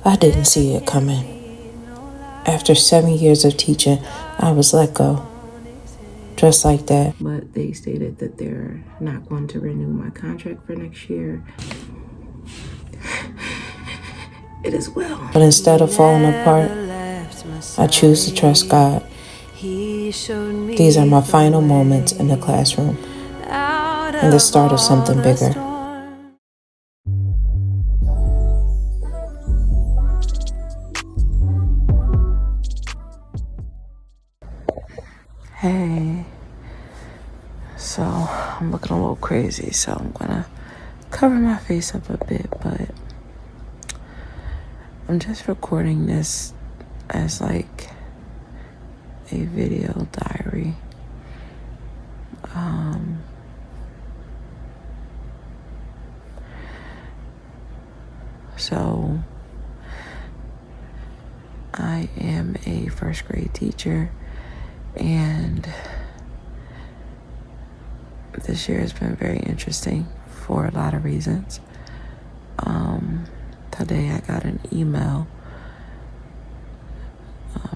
I didn't see it coming. After 7 years of teaching, I was let go. Just like that. But they stated that they're not going to renew my contract for next year. It is well. But instead of falling apart, I choose to trust God. These are my final moments in the classroom and the start of something bigger. Hey, so I'm looking a little crazy, so I'm gonna cover my face up a bit, but I'm just recording this as like a video diary. So I am a first grade teacher, and this year has been very interesting for a lot of reasons. Today I got an email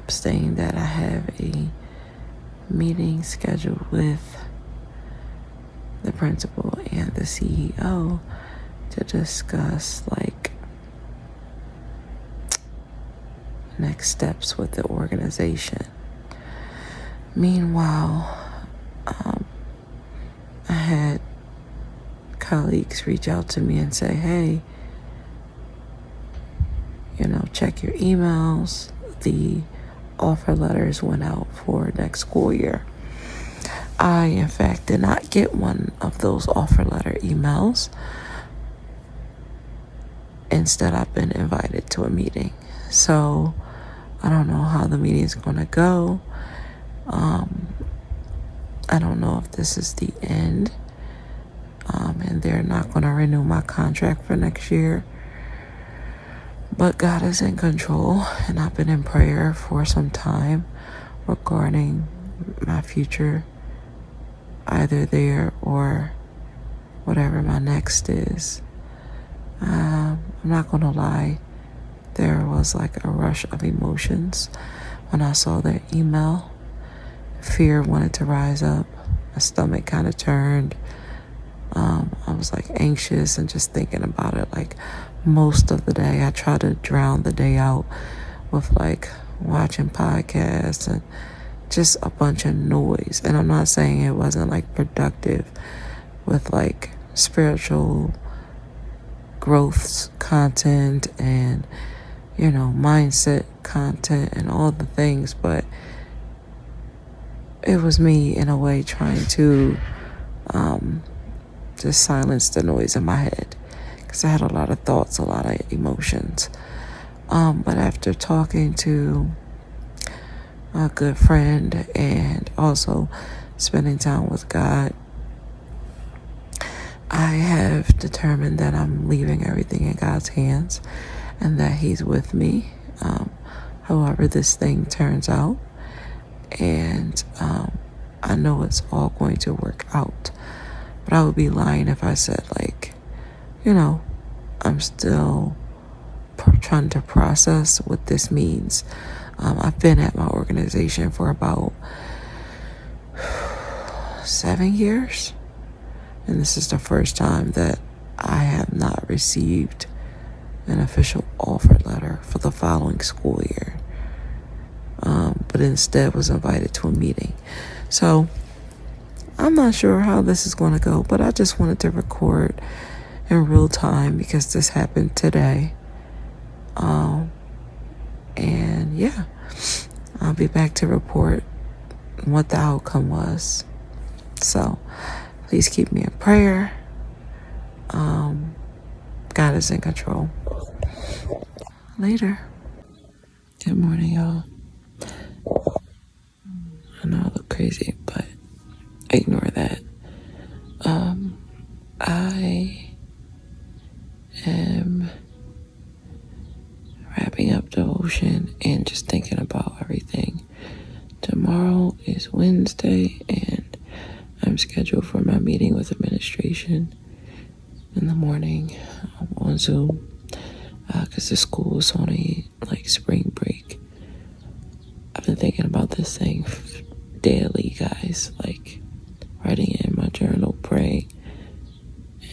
saying that I have a meeting scheduled with the principal and the CEO to discuss like next steps with the organization. Meanwhile, I had colleagues reach out to me and say, hey, check your emails. The offer letters went out for next school year. I, in fact, did not get one of those offer letter emails. Instead, I've been invited to a meeting. So I don't know how the meeting is going to go. I don't know if this is the end, and they're not going to renew my contract for next year. But God is in control, and I've been in prayer for some time regarding my future, either there or whatever my next is. I'm not going to lie. There was like a rush of emotions when I saw that email. Fear wanted to rise up. My stomach kind of turned. I was like anxious and just thinking about it. Like most of the day, I try to drown the day out with like watching podcasts and just a bunch of noise. And I'm not saying it wasn't like productive with like spiritual growth content and mindset content and all the things, but it was me in a way trying to just silence the noise in my head, because I had a lot of thoughts, a lot of emotions. But after talking to a good friend and also spending time with God, I have determined that I'm leaving everything in God's hands and that He's with me, however this thing turns out. And I know it's all going to work out. But I would be lying if I said, I'm still trying to process what this means. I've been at my organization for about 7 years. And this is the first time that I have not received an official offer letter for the following school year. But instead was invited to a meeting. So I'm not sure how this is going to go, but I just wanted to record in real time because this happened today. And yeah, I'll be back to report what the outcome was. So please keep me in prayer. God is in control. Later. Good morning, y'all. I know I look crazy, but ignore that. I am wrapping up devotion and just thinking about everything. Tomorrow is Wednesday, and I'm scheduled for my meeting with administration in the morning on Zoom. because the school is only like spring break. I've been thinking about this thing daily, guys, like writing it in my journal, praying.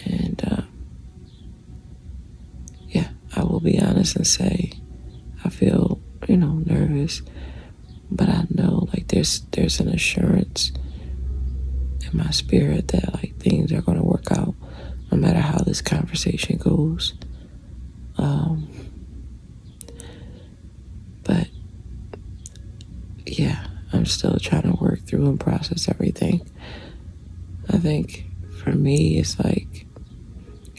And yeah, I will be honest and say I feel, nervous, but I know like there's an assurance in my spirit that like things are going to work out no matter how this conversation goes. But yeah, I'm still trying to work through and process everything. I think for me, it's like,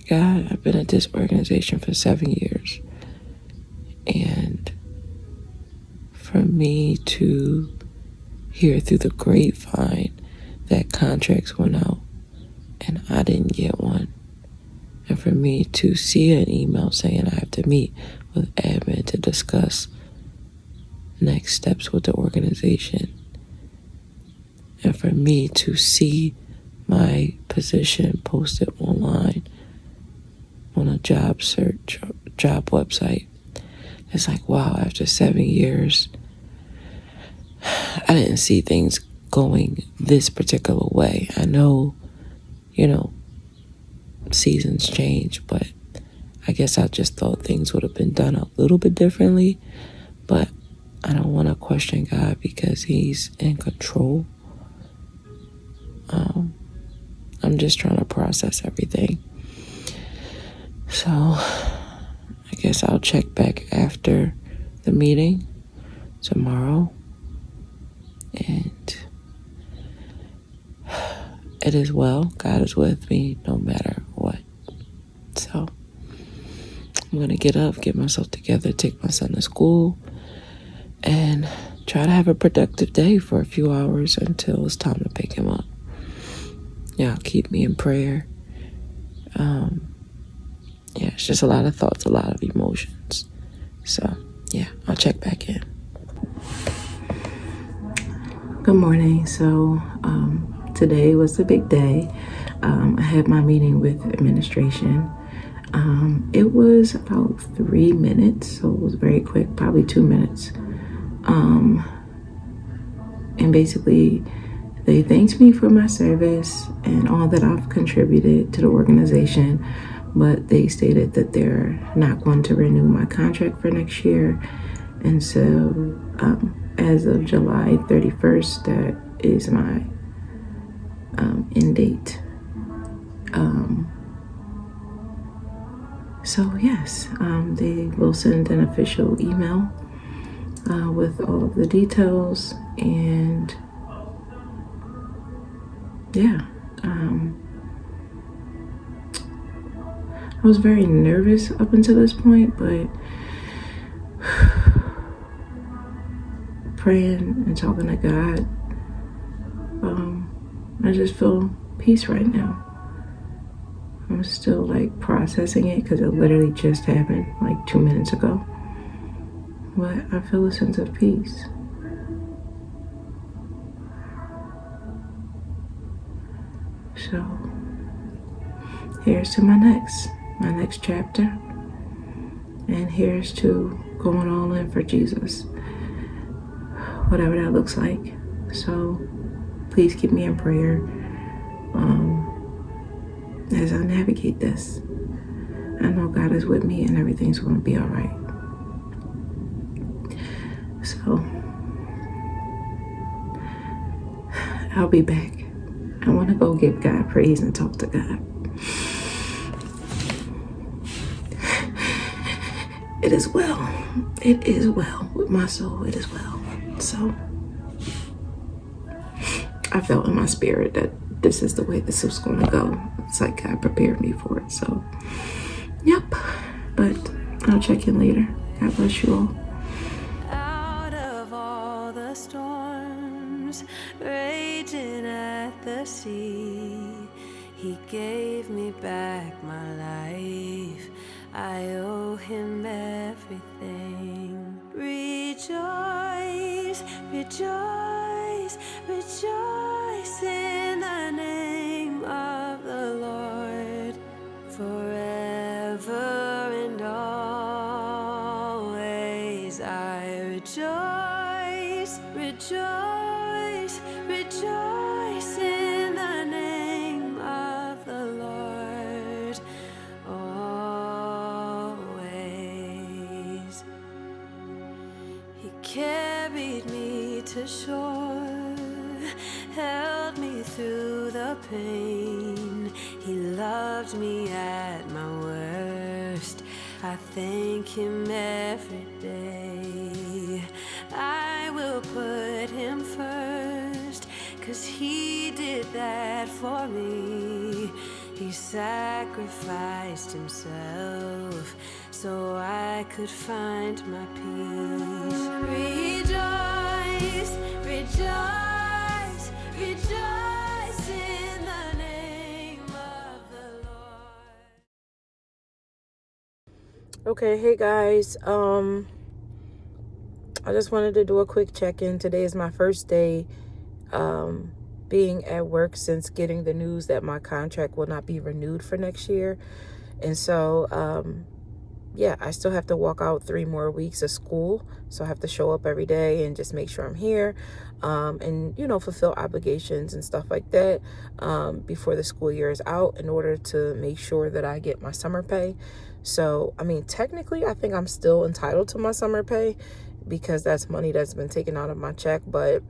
God, I've been at this organization for 7 years. And for me to hear through the grapevine that contracts went out and I didn't get one. And for me to see an email saying I have to meet with admin to discuss next steps with the organization. And for me to see my position posted online on a job search, job website. It's like, wow, after 7 years, I didn't see things going this particular way. I know, seasons change, but I guess I just thought things would have been done a little bit differently. But I don't want to question God because He's in control. I'm just trying to process everything. So I guess I'll check back after the meeting tomorrow. And it is well. God is with me no matter what. So I'm going to get up, get myself together, take my son to school, and try to have a productive day for a few hours until it's time to pick him up. Yeah, keep me in prayer. Yeah, it's just a lot of thoughts, a lot of emotions. So, yeah, I'll check back in. Good morning. So, today was the big day. I had my meeting with administration. It was about 3 minutes, so it was very quick, probably 2 minutes. And basically, they thanked me for my service and all that I've contributed to the organization, but they stated that they're not going to renew my contract for next year. And so as of July 31st, that is my end date. So yes, they will send an official email with all of the details, and yeah, I was very nervous up until this point, but praying and talking to God, I just feel peace right now. I'm still like processing it because it literally just happened like 2 minutes ago. But I feel a sense of peace. So here's to my next chapter. And here's to going all in for Jesus, whatever that looks like. So please keep me in prayer as I navigate this. I know God is with me and everything's going to be all right. So I'll be back. I want to go give God praise and talk to God. It is well. It is well with my soul. It is well. So I felt in my spirit that this is the way this was going to go. It's like God prepared me for it. So, yep. But I'll check in later. God bless you all. Out of all the storms raging at the sea, He gave me back my life. I owe Him everything. Rejoice, rejoice, rejoice in the name of the Lord forever and all. days I rejoice, rejoice, rejoice in the name of the Lord always. He carried me to shore, held me through the pain. He loved me at my worst. I thank him every day. I will put him first, 'cause he did that for me. He sacrificed himself so I could find my peace. Rejoice, rejoice, rejoice in the name of the Lord. Okay, hey guys. I just wanted to do a quick check-in. Today is my first day being at work since getting the news that my contract will not be renewed for next year. And so yeah, I still have to walk out 3 more weeks of school. So I have to show up every day and just make sure I'm here and, you know, fulfill obligations and stuff like that before the school year is out in order to make sure that I get my summer pay. So, I mean, technically, I think I'm still entitled to my summer pay because that's money that's been taken out of my check. But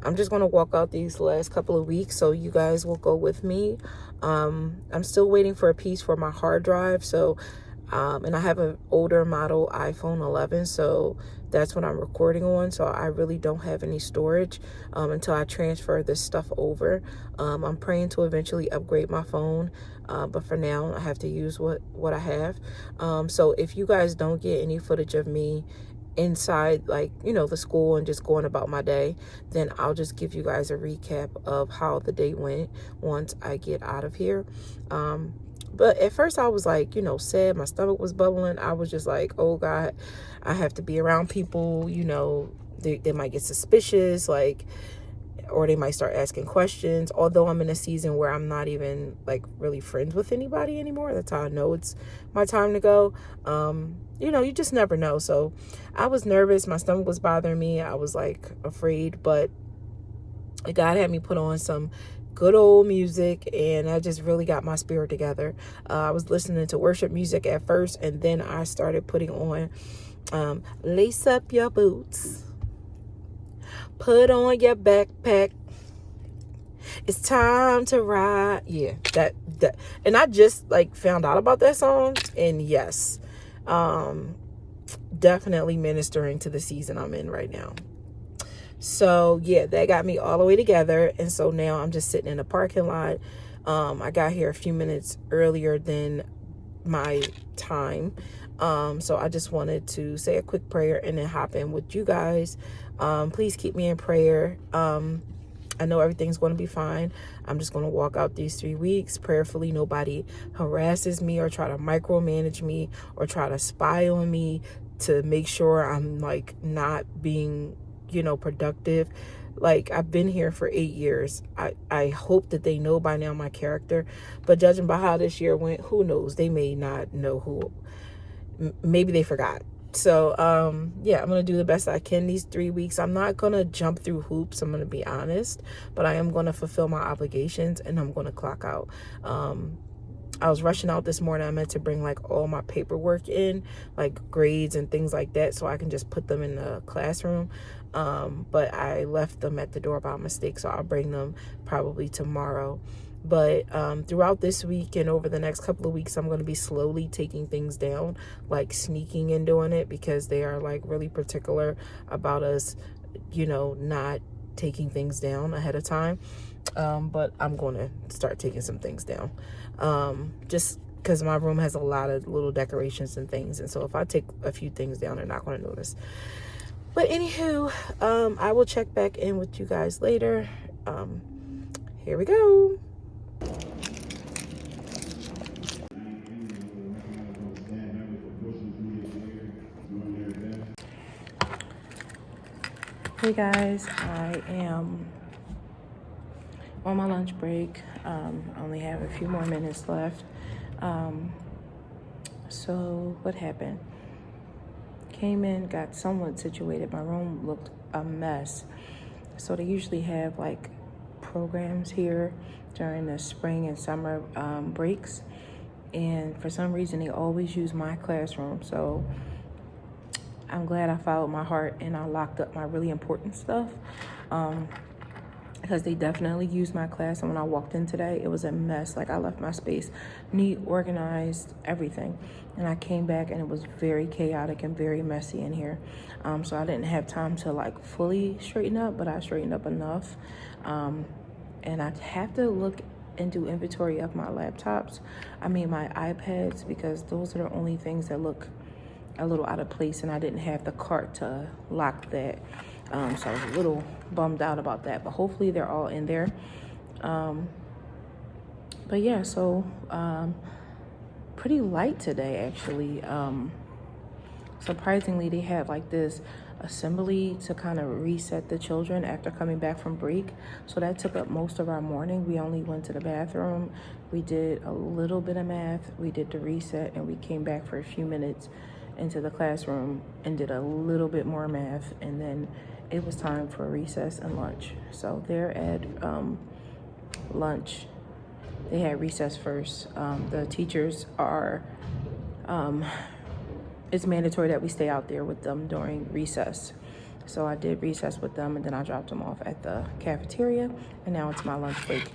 I'm just going to walk out these last couple of weeks, so you guys will go with me. I'm still waiting for a piece for my hard drive. So, and I have an older model iPhone 11, so that's what I'm recording on. So I really don't have any storage until I transfer this stuff over. I'm praying to eventually upgrade my phone, but for now I have to use what I have. So if you guys don't get any footage of me inside, like, you know, the school and just going about my day, then I'll just give you guys a recap of how the day went once I get out of here. But at first I was like, you know, sad. My stomach was bubbling. I was just like, oh God, I have to be around people, you know, they might get suspicious, like, or they might start asking questions. Although I'm in a season where I'm not even like really friends with anybody anymore. That's how I know it's my time to go. You know, you just never know. So I was nervous. My stomach was bothering me. I was like afraid, but God had me put on some good old music, and I just really got my spirit together. I was listening to worship music at first, and then I started putting on lace up your boots, put on your backpack, it's time to ride. Yeah, that and I just like found out about that song, and yes, definitely ministering to the season I'm in right now. So yeah, that got me all the way together. And so now I'm just sitting in the parking lot. I got here a few minutes earlier than my time. So I just wanted to say a quick prayer and then hop in with you guys. Please keep me in prayer. I know everything's going to be fine. I'm just going to walk out these 3 weeks. Prayerfully, nobody harasses me or try to micromanage me or try to spy on me to make sure I'm like not being, you know, productive. Like, I've been here for 8 years. I hope that they know by now my character, but judging by how this year went, who knows? They may not know who. Maybe they forgot. So yeah, I'm gonna do the best I can these 3 weeks. I'm not gonna jump through hoops, I'm gonna be honest, but I am gonna fulfill my obligations and I'm gonna clock out. I was rushing out this morning. I meant to bring like all my paperwork in, like grades and things like that, so I can just put them in the classroom. But I left them at the door by mistake, so I'll bring them probably tomorrow. But throughout this week and over the next couple of weeks, I'm going to be slowly taking things down, like sneaking and doing it, because they are like really particular about us, you know, not taking things down ahead of time. But I'm going to start taking some things down, just because my room has a lot of little decorations and things. And so if I take a few things down, they're not going to notice. But anywho, I will check back in with you guys later. Here we go. Hey guys, I am on my lunch break. I only have a few more minutes left. So what happened? Came in, got somewhat situated. My room looked a mess. So they usually have like programs here during the spring and summer breaks. And for some reason, they always use my classroom. So I'm glad I followed my heart and I locked up my really important stuff. Because they definitely used my class, and when I walked in today, it was a mess. Like, I left my space neat, organized, everything, and I came back and it was very chaotic and very messy in here. So I didn't have time to like fully straighten up, but I straightened up enough. And I have to look and do inventory of my laptops, my iPads, because those are the only things that look a little out of place, and I didn't have the cart to lock that. So I was a little bummed out about that, but hopefully they're all in there. But yeah, so pretty light today, actually. Surprisingly, they had like this assembly to kind of reset the children after coming back from break. So that took up most of our morning. We only went to the bathroom. We did a little bit of math. We did the reset, and we came back for a few minutes into the classroom and did a little bit more math, and then it was time for recess and lunch. So they're at lunch. They had recess first. The teachers are, it's mandatory that we stay out there with them during recess. So I did recess with them, and then I dropped them off at the cafeteria, and now it's my lunch break.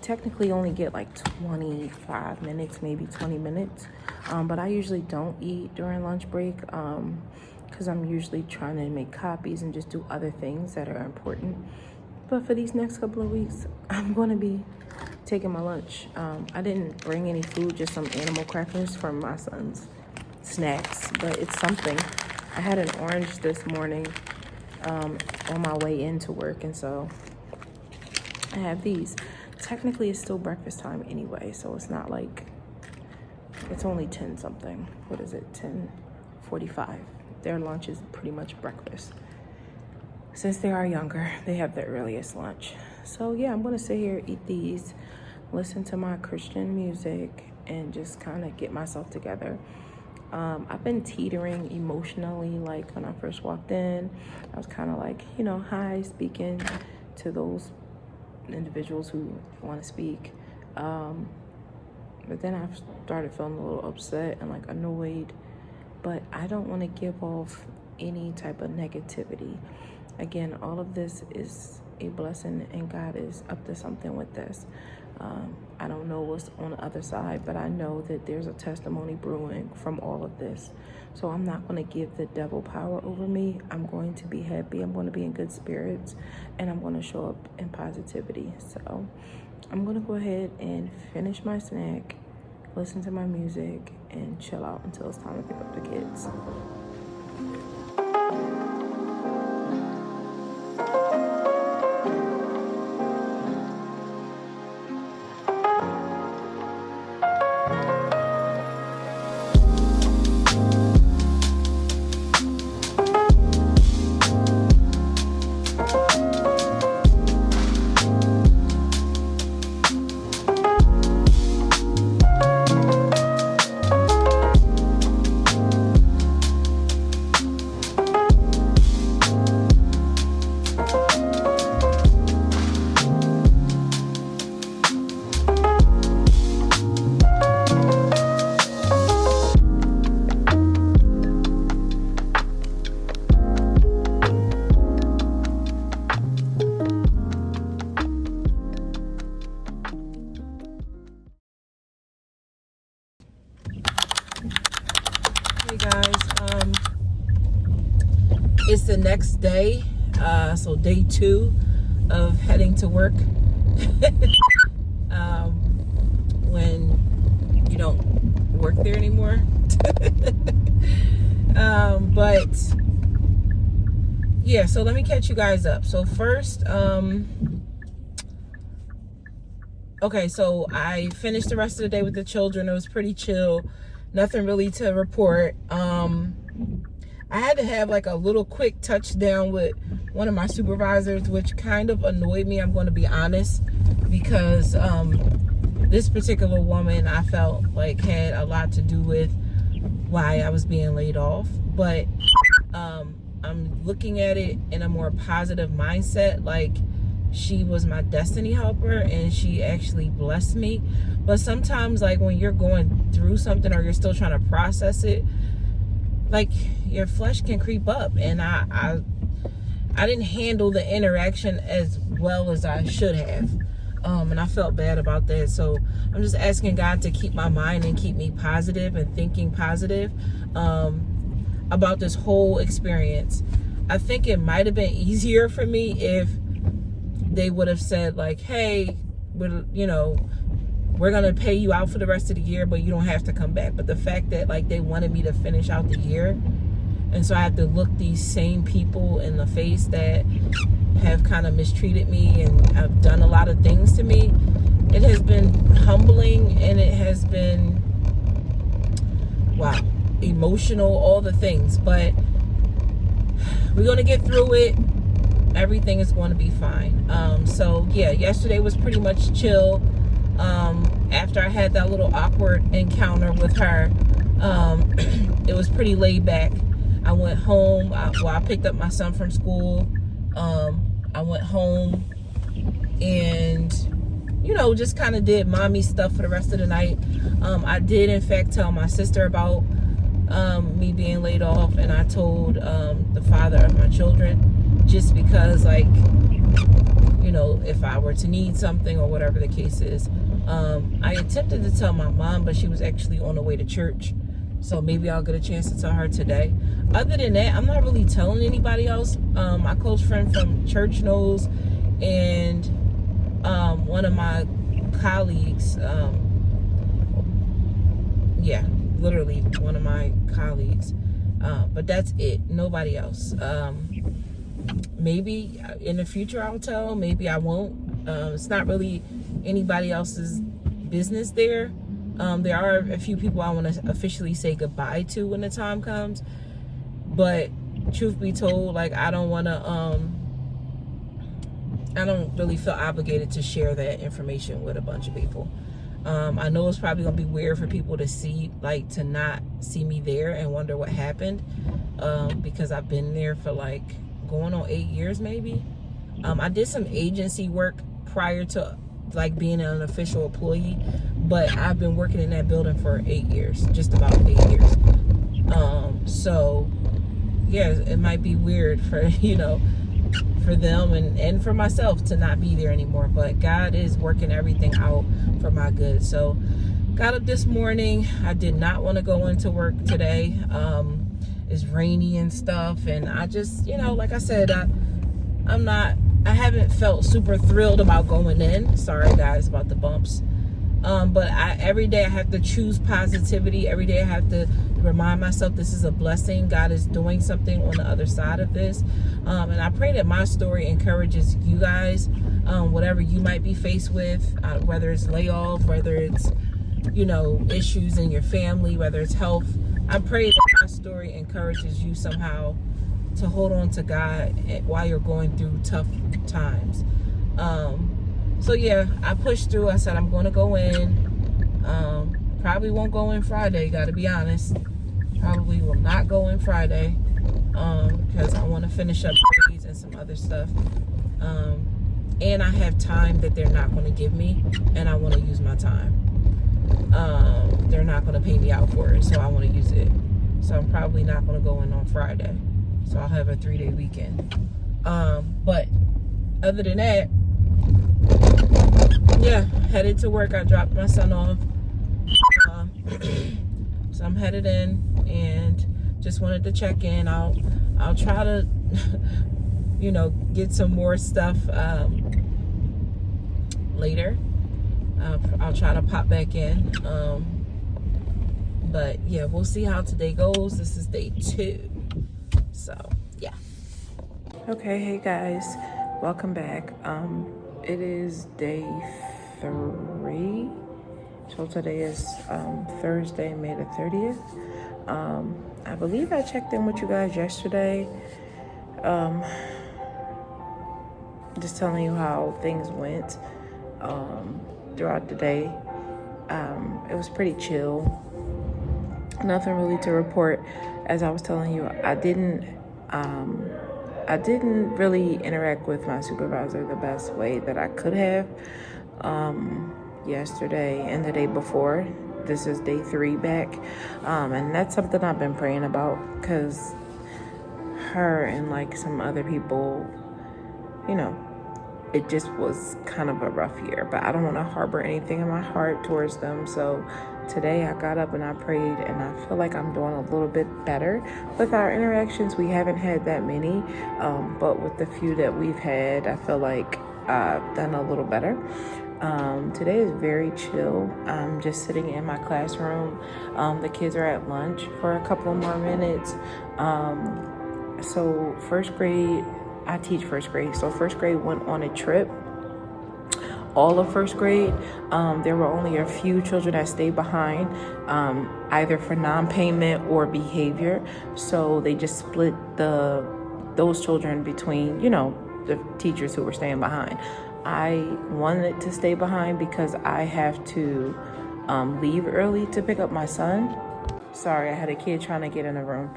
Technically only get like 25 minutes, maybe 20 minutes. But I usually don't eat during lunch break because I'm usually trying to make copies and just do other things that are important. But for these next couple of weeks, I'm going to be taking my lunch. I didn't bring any food, just some animal crackers from my son's snacks, but it's something. I had an orange this morning on my way into work, and so I have these. Technically, it's still breakfast time anyway, so it's not like, it's only 10 something. What is it? 10:45. Their lunch is pretty much breakfast. Since they are younger, they have the earliest lunch. So yeah, I'm gonna sit here, eat these, listen to my Christian music, and just kind of get myself together. I've been teetering emotionally. Like when I first walked in, I was kind of like, hi, speaking to those individuals who want to speak. But then I started feeling a little upset and like annoyed, but I don't want to give off any type of negativity. Again, all of this is a blessing, and God is up to something with this. I don't know what's on the other side, but I know that there's a testimony brewing from all of this. So I'm not going to give the devil power over me. I'm going to be happy. I'm going to be in good spirits, and I'm going to show up in positivity. So I'm going to go ahead and finish my snack, listen to my music, and chill out until it's time to pick up the kids. Hey guys, it's the next day, so day 2 of heading to work. When you don't work there anymore. But yeah, so let me catch you guys up. So first, okay, so I finished the rest of the day with the children. It was pretty chill. Nothing really to report. I had to have like a little quick touchdown with one of my supervisors, which kind of annoyed me, I'm going to be honest, because this particular woman I felt like had a lot to do with why I was being laid off. but I'm looking at it in a more positive mindset. Like, she was my destiny helper and she actually blessed me. But sometimes, like, when you're going through something or you're still trying to process it, like, your flesh can creep up. And I didn't handle the interaction as well as I should have. And I felt bad about that. So I'm just asking God to keep my mind and keep me positive and thinking positive about this whole experience. I think it might have been easier for me if they would have said, like, hey, we're going to pay you out for the rest of the year, but you don't have to come back. But the fact that, like, they wanted me to finish out the year, and so I have to look these same people in the face that have kind of mistreated me and have done a lot of things to me, it has been humbling, and it has been, wow, emotional, all the things. But we're going to get through it. Everything is going to be fine. So yeah, yesterday was pretty much chill. After I had that little awkward encounter with her, it was pretty laid back. I went home. I picked up my son from school. I went home and, just kind of did mommy stuff for the rest of the night. I did, in fact, tell my sister about me being laid off, and I told the father of my children, just because, like, if I were to need something or whatever the case is. I attempted to tell my mom, but she was actually on the way to church, so maybe I'll get a chance to tell her today. Other than that, I'm not really telling anybody else. My close friend from church knows, and one of my colleagues, literally one of my colleagues, but that's it. Nobody else. Maybe in the future I'll tell, maybe I won't. It's not really anybody else's business there. There are a few people I want to officially say goodbye to when the time comes, but truth be told, like, I don't really feel obligated to share that information with a bunch of people. I know it's probably gonna be weird for people to see, like, to not see me there and wonder what happened, because I've been there for, like, going on 8 years maybe. I did some agency work prior to, like, being an official employee, but I've been working in that building for 8 years, just about 8 years. So yeah, it might be weird for for them and for myself to not be there anymore, but God is working everything out for my good. So got up this morning. I did not want to go into work today. It's rainy and stuff, and I just, like I said, I haven't felt super thrilled about going in. Sorry guys about the bumps. But every day I have to choose positivity. Every day I have to remind myself this is a blessing. God is doing something on the other side of this. And I pray that my story encourages you guys, whatever you might be faced with, whether it's layoff, whether it's, issues in your family, whether it's health. I pray that my story encourages you somehow to hold on to God while you're going through tough times. So yeah, I pushed through. I said I'm going to go in. Probably won't go in Friday, gotta be honest. Probably will not go in Friday, because I want to finish up grades and some other stuff. And I have time that they're not going to give me, and I want to use my time. They're not going to pay me out for it, so I want to use it. So I'm probably not going to go in on Friday. So I'll have a 3-day weekend. But other than that, yeah, headed to work. I dropped my son off. So I'm headed in and just wanted to check in. I'll try to, get some more stuff later. I'll try to pop back in. But yeah, we'll see how today goes. This is day 2. So yeah. Okay, hey guys, welcome back. It is day 3. So today is Thursday, May the 30th. I believe I checked in with you guys yesterday. Just telling you how things went throughout the day. It was pretty chill. Nothing really to report as I was telling you, I didn't really interact with my supervisor the best way that I could have yesterday and the day before. This is day 3 back, and that's something I've been praying about, because her and like some other people, you know, it just was kind of a rough year, but I don't want to harbor anything in my heart towards them. So today I got up and I prayed, and I feel like I'm doing a little bit better with our interactions. We haven't had that many, but with the few that we've had, I feel like I've done a little better. Today is very chill. I'm just sitting in my classroom. The kids are at lunch for a couple more minutes. So first grade, I teach first grade. So first grade went on a trip. All of first grade, there were only a few children that stayed behind, either for non-payment or behavior. So they just split those children between, the teachers who were staying behind. I wanted to stay behind because I have to leave early to pick up my son. Sorry, I had a kid trying to get in the room.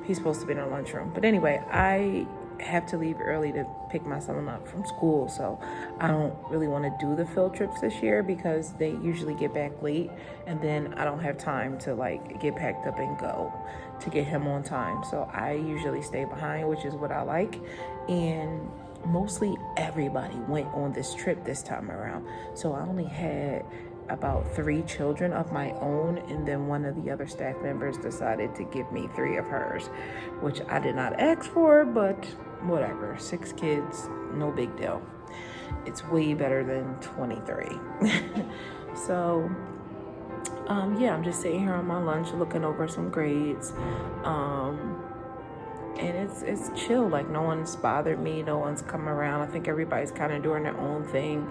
He's supposed to be in the lunchroom. But anyway, I have to leave early to pick my son up from school. So I don't really want to do the field trips this year because they usually get back late. And then I don't have time to get packed up and go to get him on time. So I usually stay behind, which is what I like. And mostly everybody went on this trip this time around. So I only had about 3 children of my own, and then one of the other staff members decided to give me 3 of hers, which I did not ask for, but whatever. 6 kids, no big deal. It's way better than 23. So I'm just sitting here on my lunch looking over some grades, and it's chill. Like, no one's bothered me, no one's come around. I think everybody's kind of doing their own thing.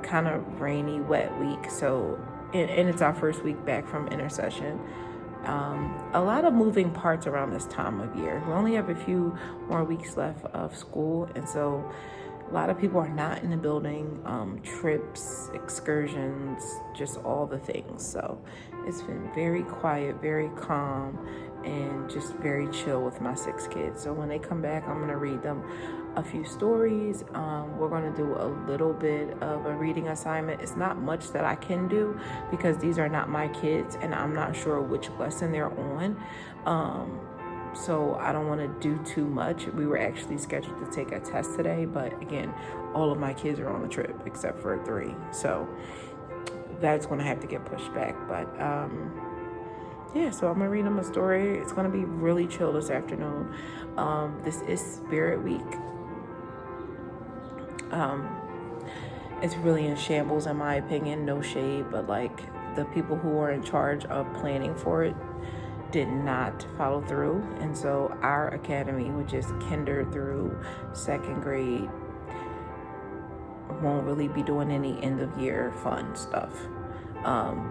Kind of rainy, wet week. So, and it's our first week back from intercession. A lot of moving parts around this time of year. We only have a few more weeks left of school, and so a lot of people are not in the building. Trips, excursions, just all the things. So it's been very quiet, very calm, and just very chill with my 6 kids. So when they come back, I'm going to read them a few stories. We're going to do a little bit of a reading assignment. It's not much that I can do because these are not my kids and I'm not sure which lesson they're on. So I don't want to do too much. We were actually scheduled to take a test today, but again, all of my kids are on the trip except for 3. So that's going to have to get pushed back. But so I'm going to read them a story. It's going to be really chill this afternoon. This is Spirit Week. It's really in shambles in my opinion, no shade, but the people who are in charge of planning for it did not follow through. And so our academy, which is kinder through 2nd grade, won't really be doing any end of year fun stuff.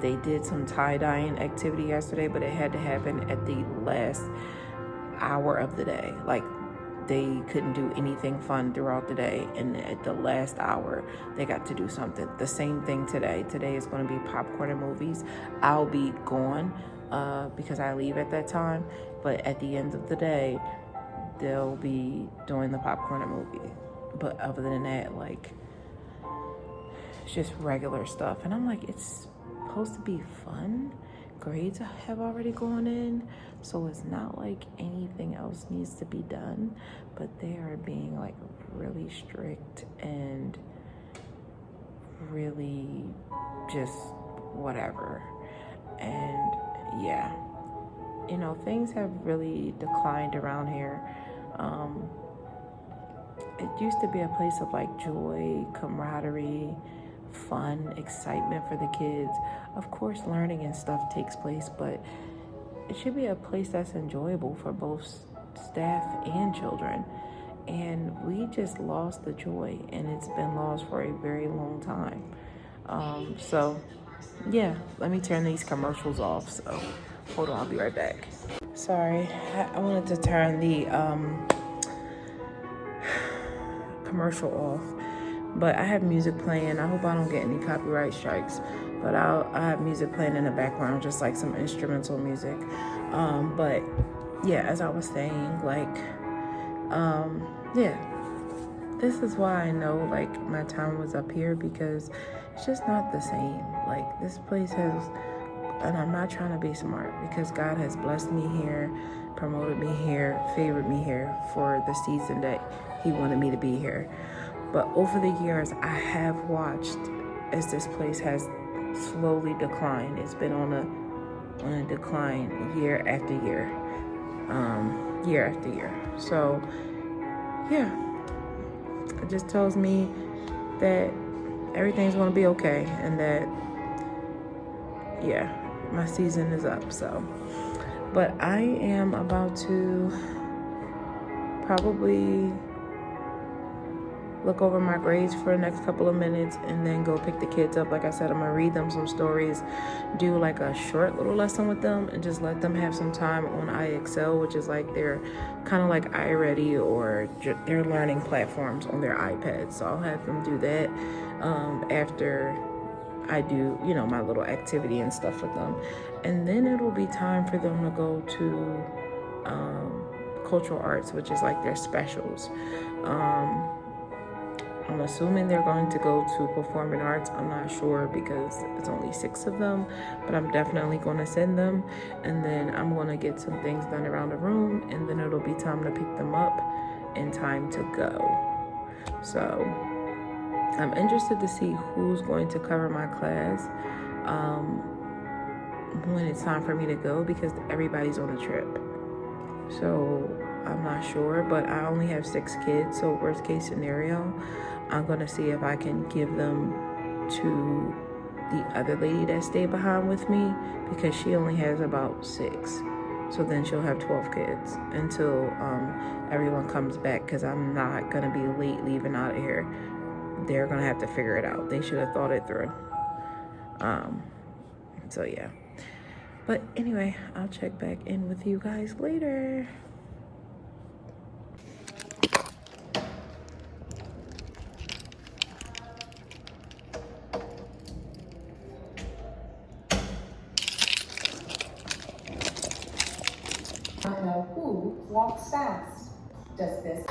They did some tie-dyeing activity yesterday, but it had to happen at the last hour of the day. They couldn't do anything fun throughout the day, and at the last hour, they got to do something. The same thing today. Today is going to be popcorn and movies. I'll be gone because I leave at that time, but at the end of the day, they'll be doing the popcorn and movie. But other than that, it's just regular stuff. And I'm like, it's supposed to be fun. Grades have already gone in, so it's not like anything else needs to be done, but they are being really strict and really just whatever. And things have really declined around here. It used to be a place of joy, camaraderie, fun, excitement for the kids. Of course, learning and stuff takes place, but it should be a place that's enjoyable for both staff and children. And we just lost the joy, and it's been lost for a very long time. Let me turn these commercials off. So hold on, I'll be right back. Sorry, I wanted to turn the commercial off. But I have music playing. I hope I don't get any copyright strikes. But I have music playing in the background, just some instrumental music. But yeah, as I was saying, like, yeah, this is why I know, like, my time was up here, because it's just not the same. Like, this place has, and I'm not trying to be smart, because God has blessed me here, promoted me here, favored me here for the season that he wanted me to be here. But over the years, I have watched as this place has slowly declined. It's been on a decline year after year, year after year. So yeah, it just tells me that everything's going to be okay, and that, yeah, my season is up. So, but I am about to probably look over my grades for the next couple of minutes and then go pick the kids up. Like I said, I'm gonna read them some stories, do like a short little lesson with them, and just let them have some time on iExcel, which is like their kind of like iReady or their learning platforms on their iPads. So I'll have them do that after I do, you know, my little activity and stuff with them. And then it'll be time for them to go to cultural arts, which is like their specials. I'm assuming they're going to go to performing arts. I'm not sure because it's only 6 of them, but I'm definitely going to send them. And then I'm going to get some things done around the room, and then it'll be time to pick them up and time to go. So I'm interested to see who's going to cover my class when it's time for me to go, because everybody's on a trip. So I'm not sure, but I only have 6 kids. So worst case scenario, I'm going to see if I can give them to the other lady that stayed behind with me, because she only has about 6. So then she'll have 12 kids until everyone comes back, because I'm not going to be late leaving out of here. They're going to have to figure it out. They should have thought it through. So yeah. But anyway, I'll check back in with you guys later. I know who walks fast. Does this?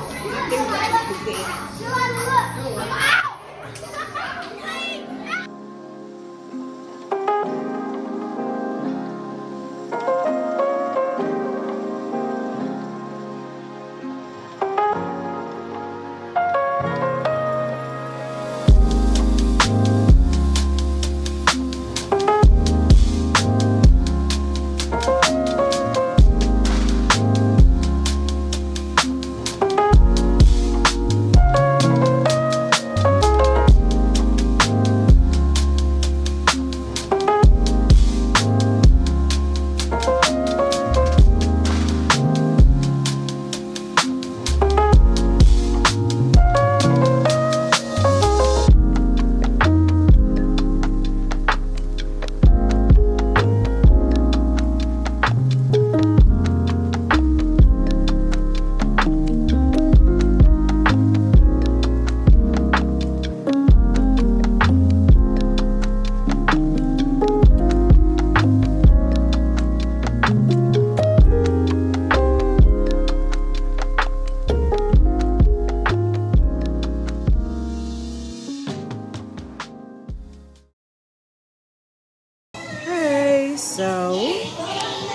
So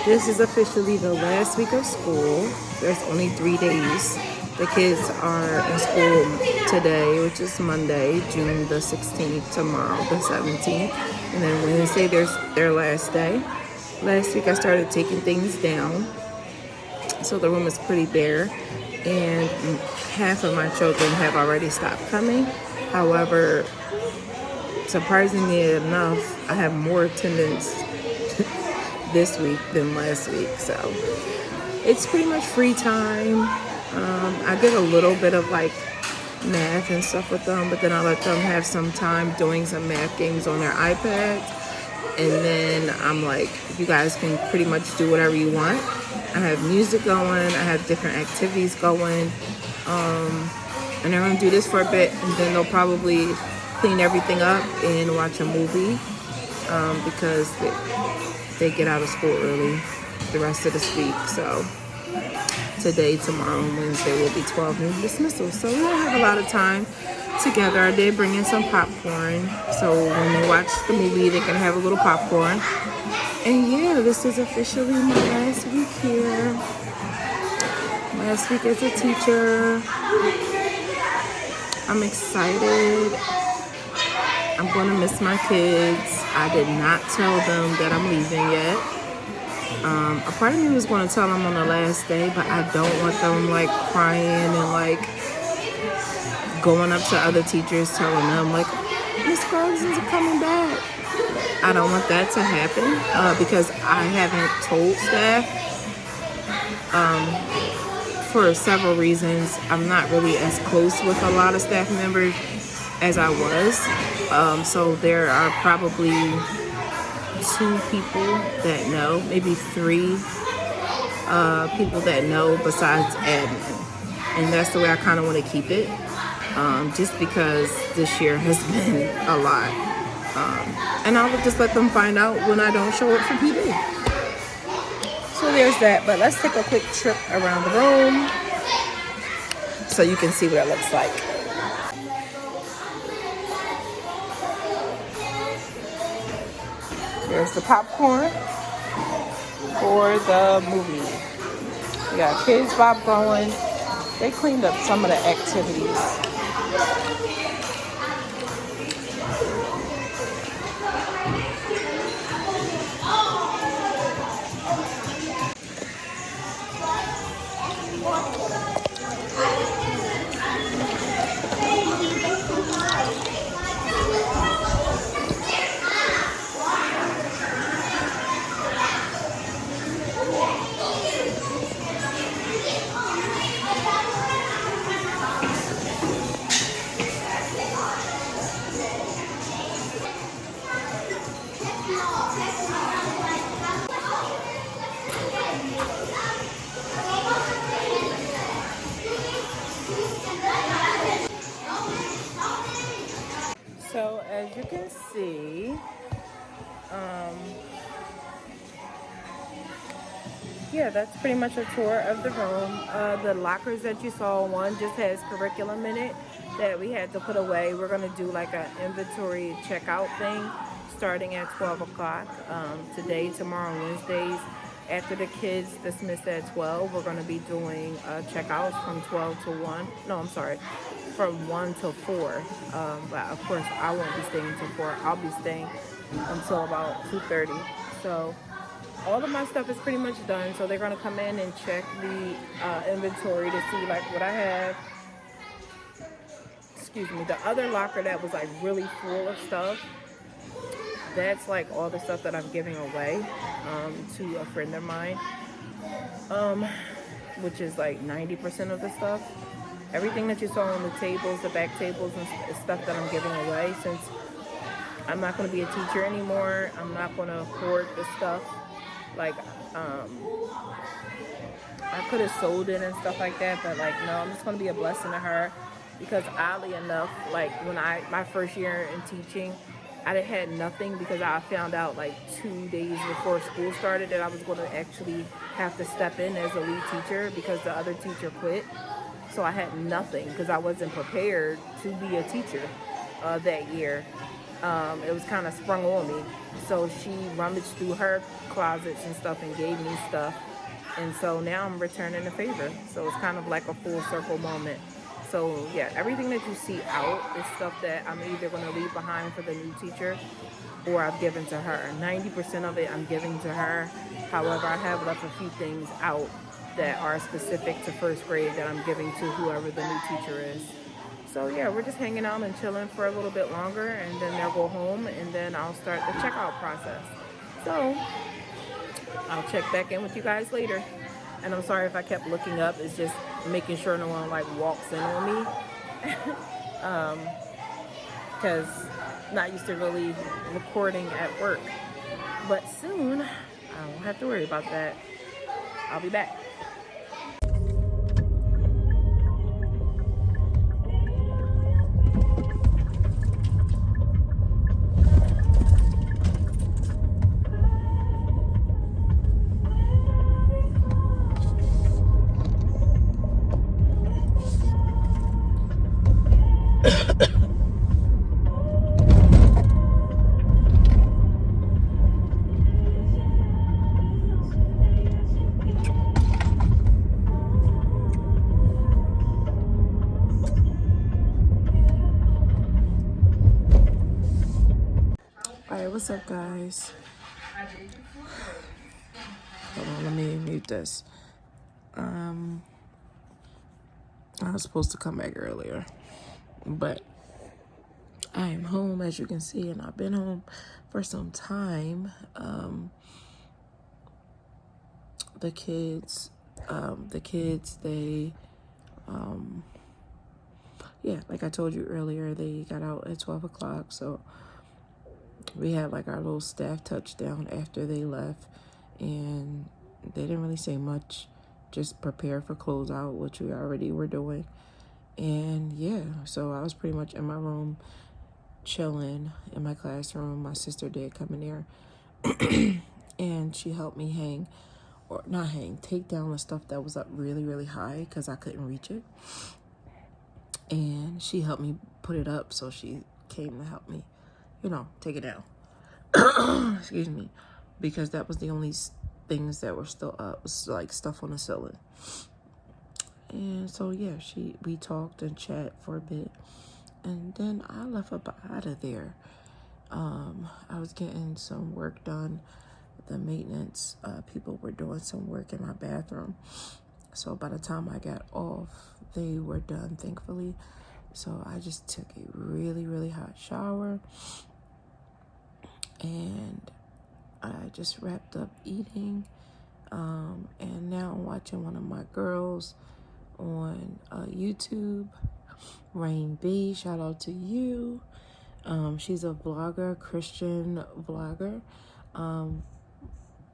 this is officially the last week of school. There's only 3 days. The kids are in school today, which is Monday, June the 16th, tomorrow the 17th, and then Wednesday there's their last day. Last week I started taking things down, so the room is pretty bare, and half of my children have already stopped coming. However, surprisingly enough, I have more attendance this week than last week, so it's pretty much free time. I did a little bit of like math and stuff with them, but then I let them have some time doing some math games on their iPads, and then I'm like, you guys can pretty much do whatever you want. I have music going, I have different activities going, and they're gonna do this for a bit, and then they'll probably clean everything up and watch a movie, because they get out of school early the rest of this week. So today, tomorrow, and Wednesday will be 12 new dismissals. So we don't have a lot of time together. I did bring in some popcorn. So when they watch the movie, they can have a little popcorn. And yeah, this is officially my last week here. Last week as a teacher. I'm excited. I'm going to miss my kids. I did not tell them that I'm leaving yet. A part of me was going to tell them on the last day, but I don't want them like crying and like going up to other teachers telling them like, Miss Ferguson's coming back. I don't want that to happen because I haven't told staff for several reasons. I'm not really as close with a lot of staff members as I was. So there are probably 2 people that know, maybe 3 people that know besides admin. And that's the way I kind of want to keep it. Just because this year has been a lot. And I'll just let them find out when I don't show up for PD. So there's that. But let's take a quick trip around the room so you can see what it looks like. There's the popcorn for the movie. We got Kids Bop going. They cleaned up some of the activities. So as you can see, yeah, that's pretty much a tour of the room. The lockers that you saw, one just has curriculum in it that we had to put away. We're going to do like an inventory checkout thing starting at 12 o'clock today, tomorrow, Wednesdays. After the kids dismiss at 12, we're going to be doing checkouts from 12 to 1. No, I'm sorry. From 1 to 4. But of course, I won't be staying until 4. I'll be staying until about 2:30. So all of my stuff is pretty much done. So they're going to come in and check the inventory to see like what I have. Excuse me. The other locker that was like really full of stuff, that's like all the stuff that I'm giving away to a friend of mine, which is like 90% of the stuff. Everything that you saw on the tables, the back tables, and stuff that I'm giving away, since I'm not going to be a teacher anymore. I'm not going to hoard the stuff. Like, I could have sold it and stuff like that, but like, no, I'm just going to be a blessing to her. Because oddly enough, like when my first year in teaching, I had nothing because I found out like 2 days before school started that I was going to actually have to step in as a lead teacher because the other teacher quit. So I had nothing because I wasn't prepared to be a teacher that year. It was kind of sprung on me. So she rummaged through her closets and stuff and gave me stuff. And so now I'm returning the favor. So it's kind of like a full circle moment. So yeah, everything that you see out is stuff that I'm either going to leave behind for the new teacher or I've given to her. 90% of it I'm giving to her. However, I have left a few things out that are specific to first grade that I'm giving to whoever the new teacher is. So yeah, we're just hanging out and chilling for a little bit longer, and then they'll go home, and then I'll start the checkout process. So I'll check back in with you guys later. And I'm sorry if I kept looking up. It's just making sure no one like walks in on me. Because not used to really recording at work. But soon, I won't have to worry about that. I'll be back. What's up, guys? Hold on, let me mute this. I was supposed to come back earlier, but I am home, as you can see, and I've been home for some time. The kids, they, yeah, like I told you earlier, they got out at 12 o'clock, so we had like our little staff touchdown after they left, and they didn't really say much, just prepare for closeout, which we already were doing. And yeah, so I was pretty much in my room chilling in my classroom. My sister did come in there and she helped me take down the stuff that was up really, really high because I couldn't reach it. And she helped me put it up, so she came to help me, take it down. Excuse me. Because that was the only things that were still up, was like stuff on the ceiling. And so yeah, we talked and chat for a bit, and then I left up out of there. I was getting some work done. The maintenance people were doing some work in my bathroom, so by the time I got off, they were done, thankfully. So I just took a really, really hot shower, and I just wrapped up eating, and now I'm watching one of my girls on YouTube, Rain B. Shout out to you. She's a vlogger, Christian vlogger,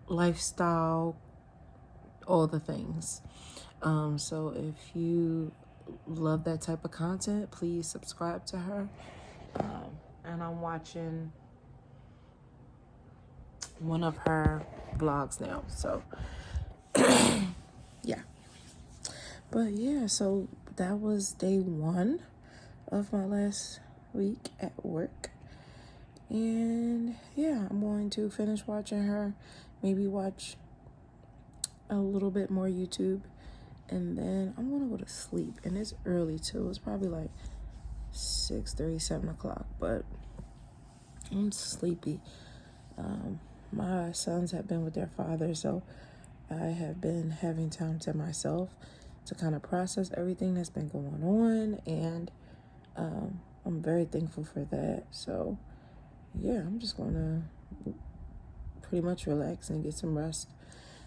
lifestyle, all the things. So if you love that type of content, please subscribe to her. And I'm watching one of her vlogs now, so yeah. But yeah, so that was day 1 of my last week at work. And yeah, I'm going to finish watching her, maybe watch a little bit more YouTube, and then I'm gonna go to sleep. And it's early too. It's probably like 6:30, 7 o'clock, but I'm sleepy. My sons have been with their father, so I have been having time to myself to kind of process everything that's been going on, and I'm very thankful for that. So yeah, I'm just gonna pretty much relax and get some rest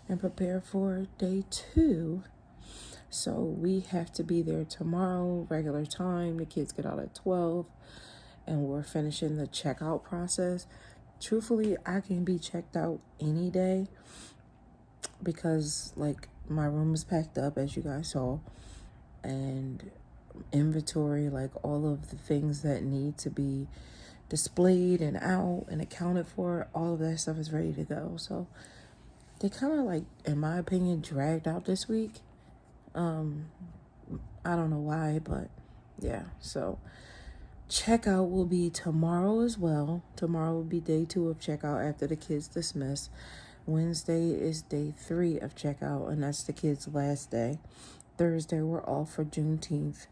and prepare for day 2. So we have to be there tomorrow, regular time. The kids get out at 12, and we're finishing the checkout process. Truthfully, I can be checked out any day because like my room is packed up, as you guys saw, and inventory, like all of the things that need to be displayed and out and accounted for, all of that stuff is ready to go. So they kind of, like, in my opinion, dragged out this week. I don't know why, but yeah. So checkout will be tomorrow as well. Tomorrow will be day 2 of checkout after the kids dismiss. Wednesday is day 3 of checkout, and that's the kids' last day. Thursday we're off for Juneteenth,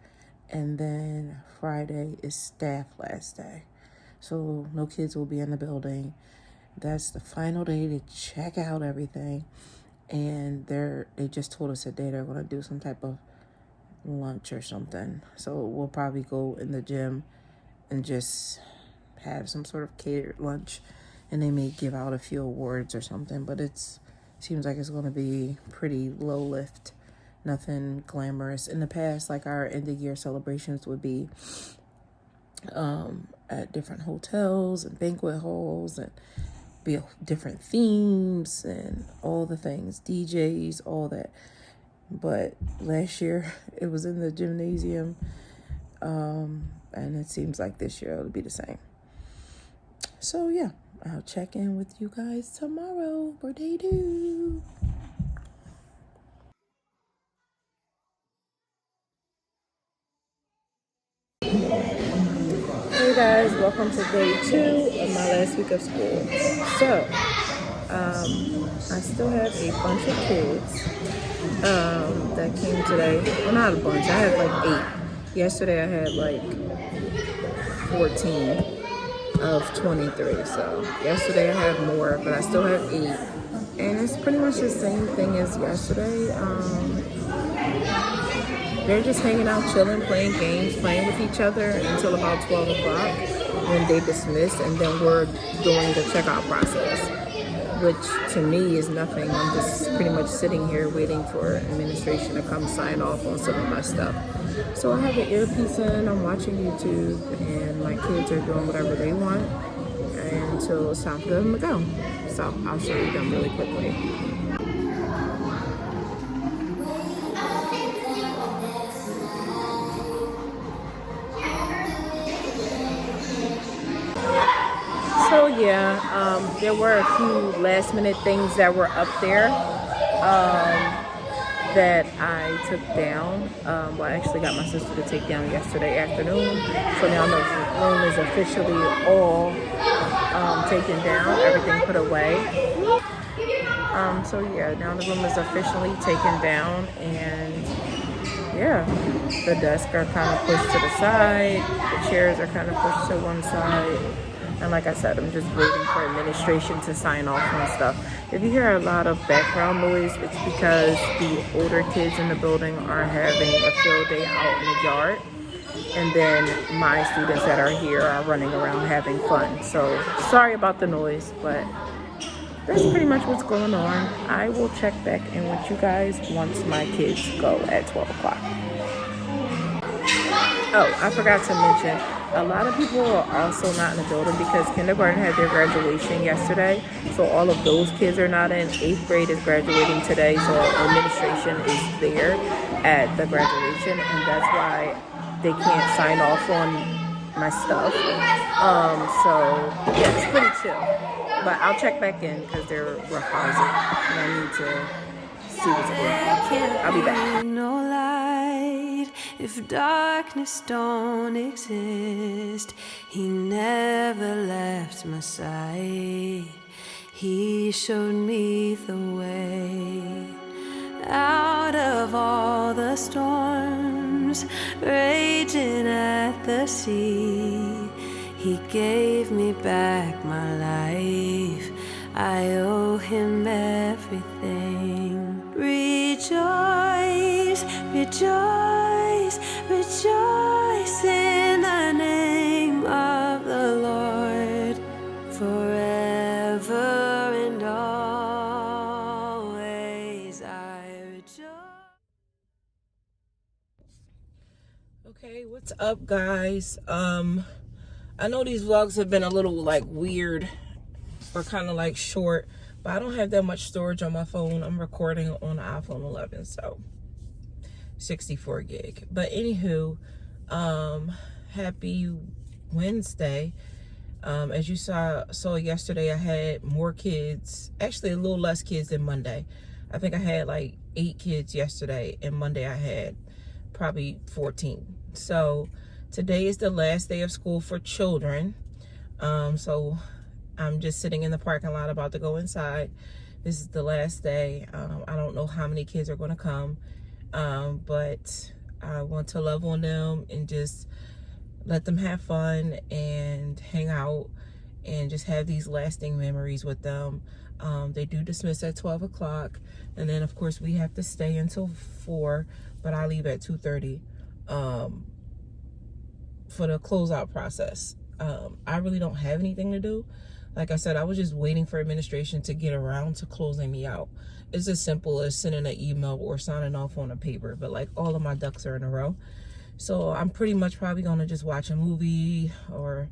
and then Friday is staff last day. So no kids will be in the building. That's the final day to check out everything. And they just told us today they're going to do some type of lunch or something. So we'll probably go in the gym and just have some sort of catered lunch. And they may give out a few awards or something. But seems like it's going to be pretty low lift. Nothing glamorous. In the past, like our end of year celebrations would be at different hotels and banquet halls, and be different themes and all the things, DJs, all that. But last year it was in the gymnasium, and it seems like this year it'll be the same. So yeah, I'll check in with you guys tomorrow for day 2. Hey guys, welcome to day 2 of my last week of school. So, I still have a bunch of kids that came today. Well, not a bunch. I had like 8. Yesterday I had like 14. of 23. So yesterday I had more, but I still have 8. And it's pretty much the same thing as yesterday. They're just hanging out, chilling, playing games, playing with each other until about 12 o'clock when they dismiss, and then we're doing the checkout process, which to me is nothing. I'm just pretty much sitting here waiting for administration to come sign off on some of my stuff. So I have an earpiece in, I'm watching YouTube, and my kids are doing whatever they want until it's time for them to go. So I'll show you them really quickly. So yeah, there were a few last minute things that were up there that I took down. Well, I actually got my sister to take down yesterday afternoon. So now the room is officially all taken down, everything put away. So yeah, now the room is officially taken down, and yeah, the desks are kind of pushed to the side, the chairs are kind of pushed to one side. And like I said, I'm just waiting for administration to sign off on stuff. If you hear a lot of background noise, it's because the older kids in the building are having a field day out in the yard. And then my students that are here are running around having fun. So sorry about the noise, but that's pretty much what's going on. I will check back in with you guys once my kids go at 12 o'clock. Oh, I forgot to mention, a lot of people are also not in the building because kindergarten had their graduation yesterday. So all of those kids are not in. 8th grade is graduating today, so administration is there at the graduation, and that's why they can't sign off on my stuff. So yeah, it's pretty chill. But I'll check back in because they're roughhousing, and I need to see what's going on. I'll be back. No light if darkness don't exist. He never left my side. He showed me the way out of all the storms raging at the sea. He gave me back my life. I owe him everything. Rejoice, rejoice, rejoice in the name of the Lord, forever and always I rejoice. Okay, what's up, guys? I know these vlogs have been a little like weird or kind of like short, but I don't have that much storage on my phone. I'm recording on the iPhone 11, so 64 gig. But anywho, happy Wednesday. As you saw yesterday, I had more kids, actually a little less kids than Monday. I think I had like 8 kids yesterday, and Monday I had probably 14. So today is the last day of school for children. So I'm just sitting in the parking lot about to go inside. This is the last day. I don't know how many kids are going to come, but I want to love on them and just let them have fun and hang out and just have these lasting memories with them. They do dismiss at 12 o'clock, and then of course we have to stay until 4, but I leave at 2:30 for the closeout process. I really don't have anything to do. Like I said, I was just waiting for administration to get around to closing me out. It's as simple as sending an email or signing off on a paper, but like all of my ducks are in a row. So I'm pretty much probably gonna just watch a movie or,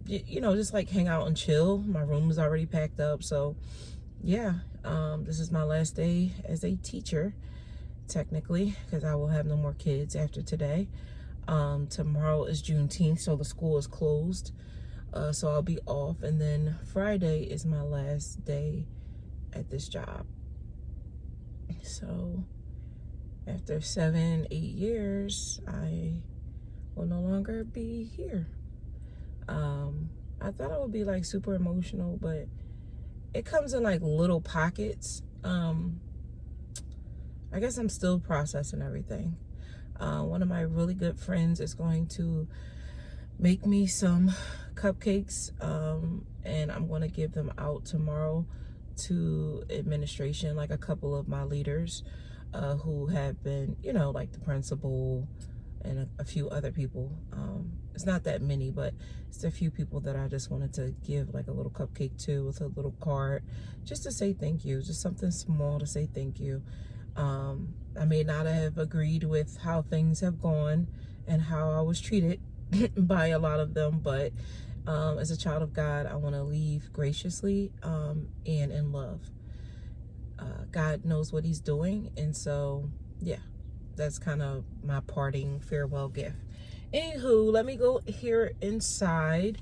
you know, just like hang out and chill. My room is already packed up. So yeah, this is my last day as a teacher, technically, because I will have no more kids after today. Tomorrow is Juneteenth, so the school is closed. So I'll be off, and then Friday is my last day at this job. So after 7-8 years, I will no longer be here. I thought it would be like super emotional, but it comes in like little pockets. I guess I'm still processing everything. One of my really good friends is going to make me some cupcakes, and I'm going to give them out tomorrow to administration, like a couple of my leaders who have been, you know, like the principal and a few other people. It's not that many, but it's a few people that I just wanted to give like a little cupcake to with a little card, just to say thank you, just something small to say thank you. I may not have agreed with how things have gone and how I was treated by a lot of them, but as a child of God, I want to leave graciously and in love. God knows what he's doing, and so yeah, that's kind of my parting farewell gift. Anywho, let me go here inside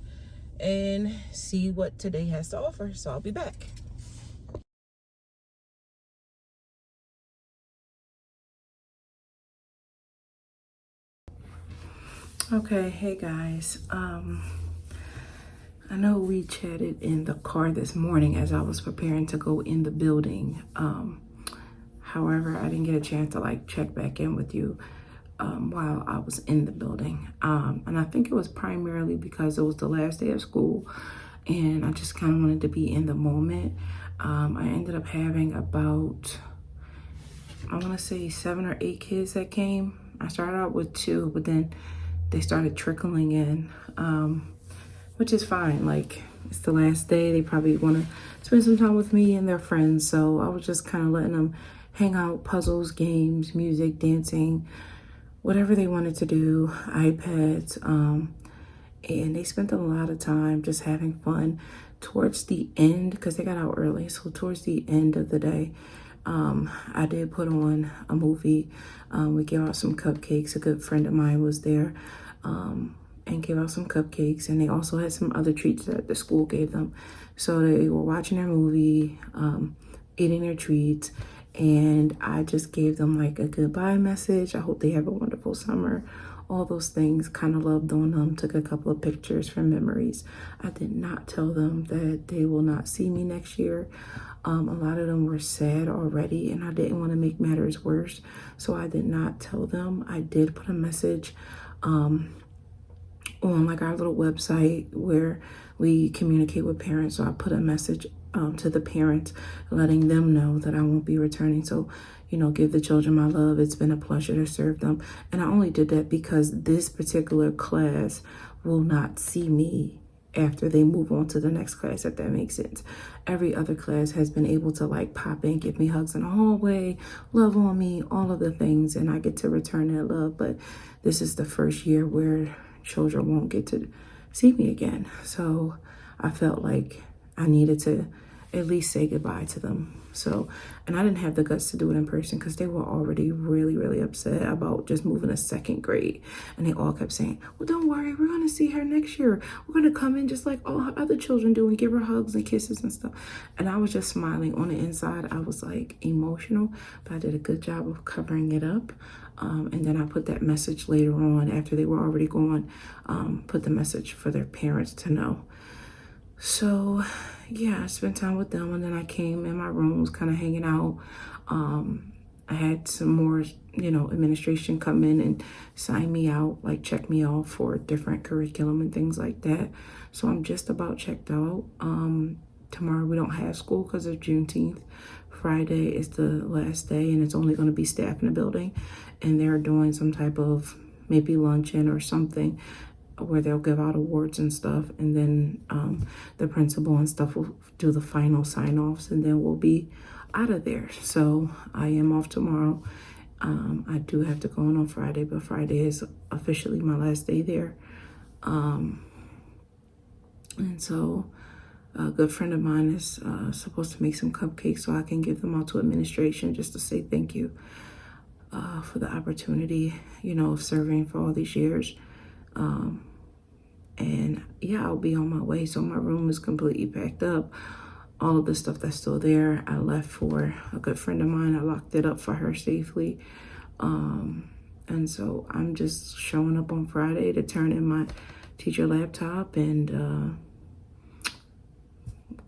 and see what today has to offer, so I'll be back. Okay, hey guys, I know we chatted in the car this morning as I was preparing to go in the building. However, I didn't get a chance to like check back in with you while I was in the building. And I think it was primarily because it was the last day of school and I just kind of wanted to be in the moment. I ended up having about, I want to say 7 or 8 kids that came. I started out with 2, but then they started trickling in, which is fine. Like, it's the last day. They probably want to spend some time with me and their friends. So I was just kind of letting them hang out, puzzles, games, music, dancing, whatever they wanted to do, iPads. And they spent a lot of time just having fun. Towards the end, because they got out early, so towards the end of the day, I did put on a movie. We gave out some cupcakes. A good friend of mine was there and gave out some cupcakes. And they also had some other treats that the school gave them. So they were watching their movie, eating their treats. And I just gave them like a goodbye message. I hope they have a wonderful summer. All those things, kind of loved on them, took a couple of pictures for memories. I did not tell them that they will not see me next year. A lot of them were sad already and I didn't want to make matters worse. So I did not tell them. I did put a message on like our little website where we communicate with parents. So I put a message to the parents, letting them know that I won't be returning. So, you know, give the children my love. It's been a pleasure to serve them. And I only did that because this particular class will not see me after they move on to the next class, if that makes sense. Every other class has been able to like pop in, give me hugs in the hallway, love on me, all of the things, and I get to return that love. But this is the first year where children won't get to see me again. So I felt like I needed to at least say goodbye to them. So, and I didn't have the guts to do it in person because they were already really, really upset about just moving to 2nd grade. And they all kept saying, well, don't worry, we're going to see her next year. We're going to come in just like all her other children do and give her hugs and kisses and stuff. And I was just smiling on the inside. I was like emotional, but I did a good job of covering it up. And then I put that message later on after they were already gone, put the message for their parents to know. So yeah, I spent time with them and then I came in my room, was kind of hanging out. I had some more, you know, administration come in and sign me out, like check me out for different curriculum and things like that. So I'm just about checked out. Tomorrow we don't have school because of Juneteenth. Friday is the last day and it's only going to be staff in the building. And they're doing some type of maybe luncheon or something where they'll give out awards and stuff, and then the principal and stuff will do the final sign-offs, and then we'll be out of there. So I am off tomorrow. I do have to go on Friday, but Friday is officially my last day there. And so a good friend of mine is supposed to make some cupcakes so I can give them out to administration just to say thank you for the opportunity, you know, of serving for all these years. And yeah, I'll be on my way. So my room is completely packed up. All of the stuff that's still there, I left for a good friend of mine. I locked it up for her safely. And so I'm just showing up on Friday to turn in my teacher laptop and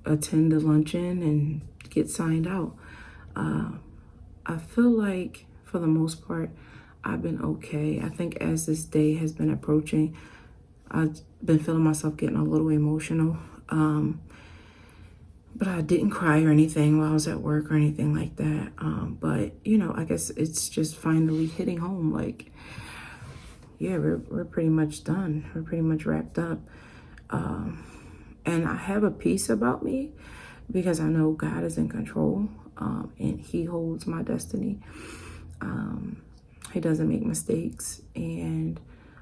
attend the luncheon and get signed out. I feel like for the most part, I've been okay. I think as this day has been approaching, I've been feeling myself getting a little emotional. But I didn't cry or anything while I was at work or anything like that. But, you know, I guess it's just finally hitting home. Like, yeah, we're pretty much done. We're pretty much wrapped up. And I have a peace about me because I know God is in control, and he holds my destiny. He doesn't make mistakes, and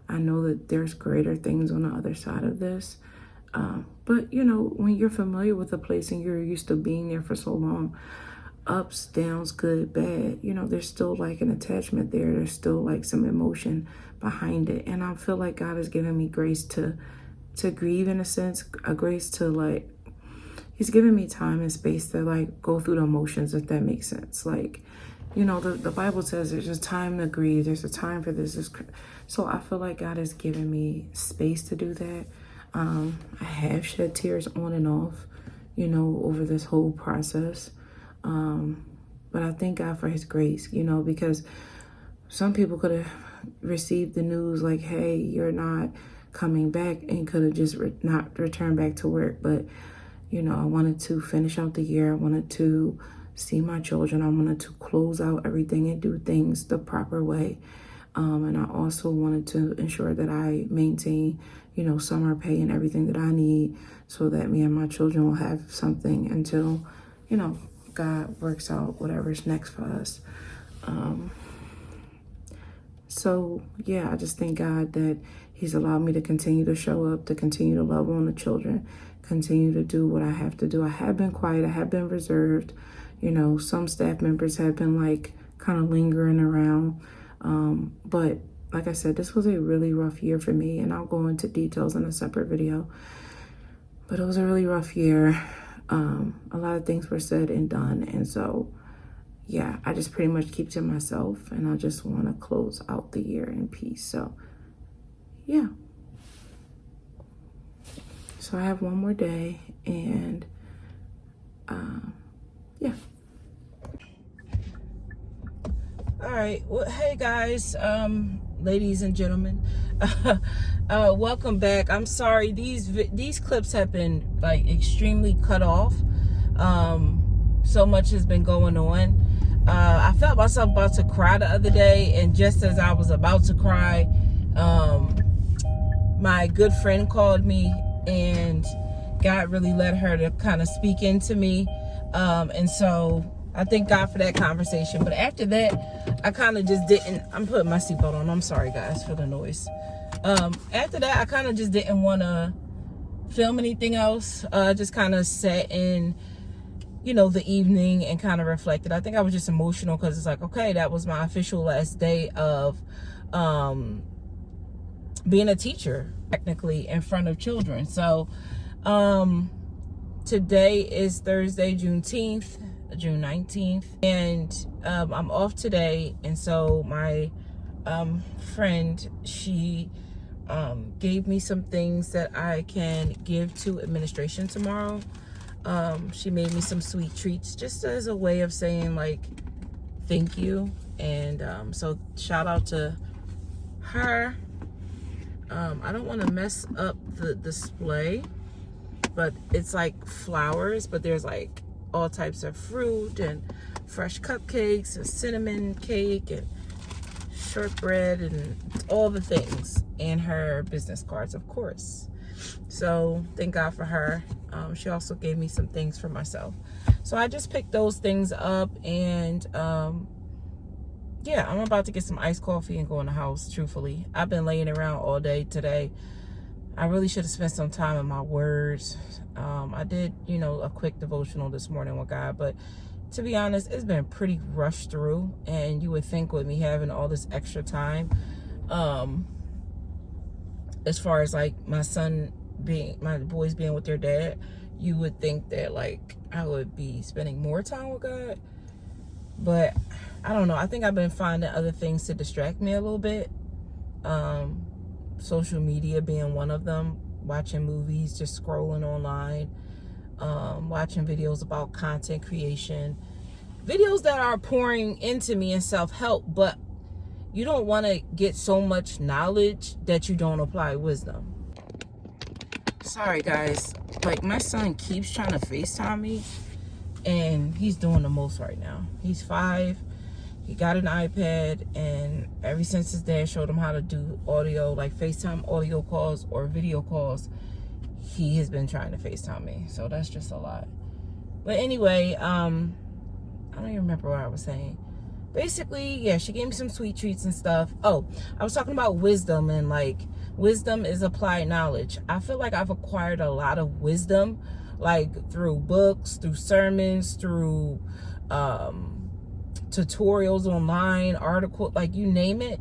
I know that there's greater things on the other side of this. But, you know, when you're familiar with a place and you're used to being there for so long, ups, downs, good, bad, you know, there's still like an attachment there. There's still like some emotion behind it. And I feel like God has given me grace to grieve, in a sense, a grace to like, he's given me time and space to like go through the emotions, if that makes sense. Like, you know, the Bible says there's a time to grieve. There's a time for this. So I feel like God has given me space to do that. I have shed tears on and off, you know, over this whole process. But I thank God for his grace, you know, because some people could have received the news like, hey, you're not coming back, and could have just not returned back to work. But, you know, I wanted to finish out the year. I wanted to see my children. I wanted to close out everything and do things the proper way. And I also wanted to ensure that I maintain, you know, summer pay and everything that I need so that me and my children will have something until, you know, God works out whatever's next for us. So, yeah, I just thank God that he's allowed me to continue to show up, to continue to love on the children, continue to do what I have to do. I have been quiet. I have been reserved. You know, some staff members have been like kind of lingering around. But like I said, this was a really rough year for me, and I'll go into details in a separate video. But it was a really rough year. A lot of things were said and done. And so, yeah, I just pretty much keep to myself, and I just want to close out the year in peace. So, yeah. So I have one more day, and yeah. All right. Well, hey guys, ladies and gentlemen, welcome back. I'm sorry, these clips have been like extremely cut off. So much has been going on. I felt myself about to cry the other day, and just as I was about to cry, my good friend called me, and God really led her to kind of speak into me. And so I thank God for that conversation. But after that, I kind of just didn't. I'm putting my seatbelt on. I'm sorry, guys, for the noise. After that, I kind of just didn't want to film anything else. Just kind of sat in, you know, the evening and kind of reflected. I think I was just emotional because it's like, okay, that was my official last day of being a teacher, technically, in front of children. So today is Thursday, June 19th, and I'm off today. And so my friend, she gave me some things that I can give to administration tomorrow. She made me some sweet treats just as a way of saying like thank you. And so shout out to her. I don't want to mess up the display, but it's like flowers, but there's like all types of fruit and fresh cupcakes and cinnamon cake and shortbread and all the things, and her business cards, of course. So thank God for her. She also gave me some things for myself. So I just picked those things up, and yeah, I'm about to get some iced coffee and go in the house, truthfully. I've been laying around all day today. I really should have spent some time in my words. I did, you know, a quick devotional this morning with God, but to be honest, it's been pretty rushed through. And you would think with me having all this extra time, as far as like my boys being with their dad, you would think that like I would be spending more time with God. But I don't know. I think I've been finding other things to distract me a little bit. Social media being one of them. Watching movies, just scrolling online. Watching videos about content creation. Videos that are pouring into me and self-help, but you don't want to get so much knowledge that you don't apply wisdom. Sorry, guys. Like, my son keeps trying to FaceTime me, and he's doing the most right now. He's 5. He got an iPad, and ever since his dad showed him how to do audio, like FaceTime audio calls or video calls, he has been trying to FaceTime me. So that's just a lot. But anyway, I don't even remember what I was saying. Basically, yeah, she gave me some sweet treats and stuff. Oh, I was talking about wisdom, and like, wisdom is applied knowledge. I feel like I've acquired a lot of wisdom, like through books, through sermons, through tutorials online, articles, like you name it.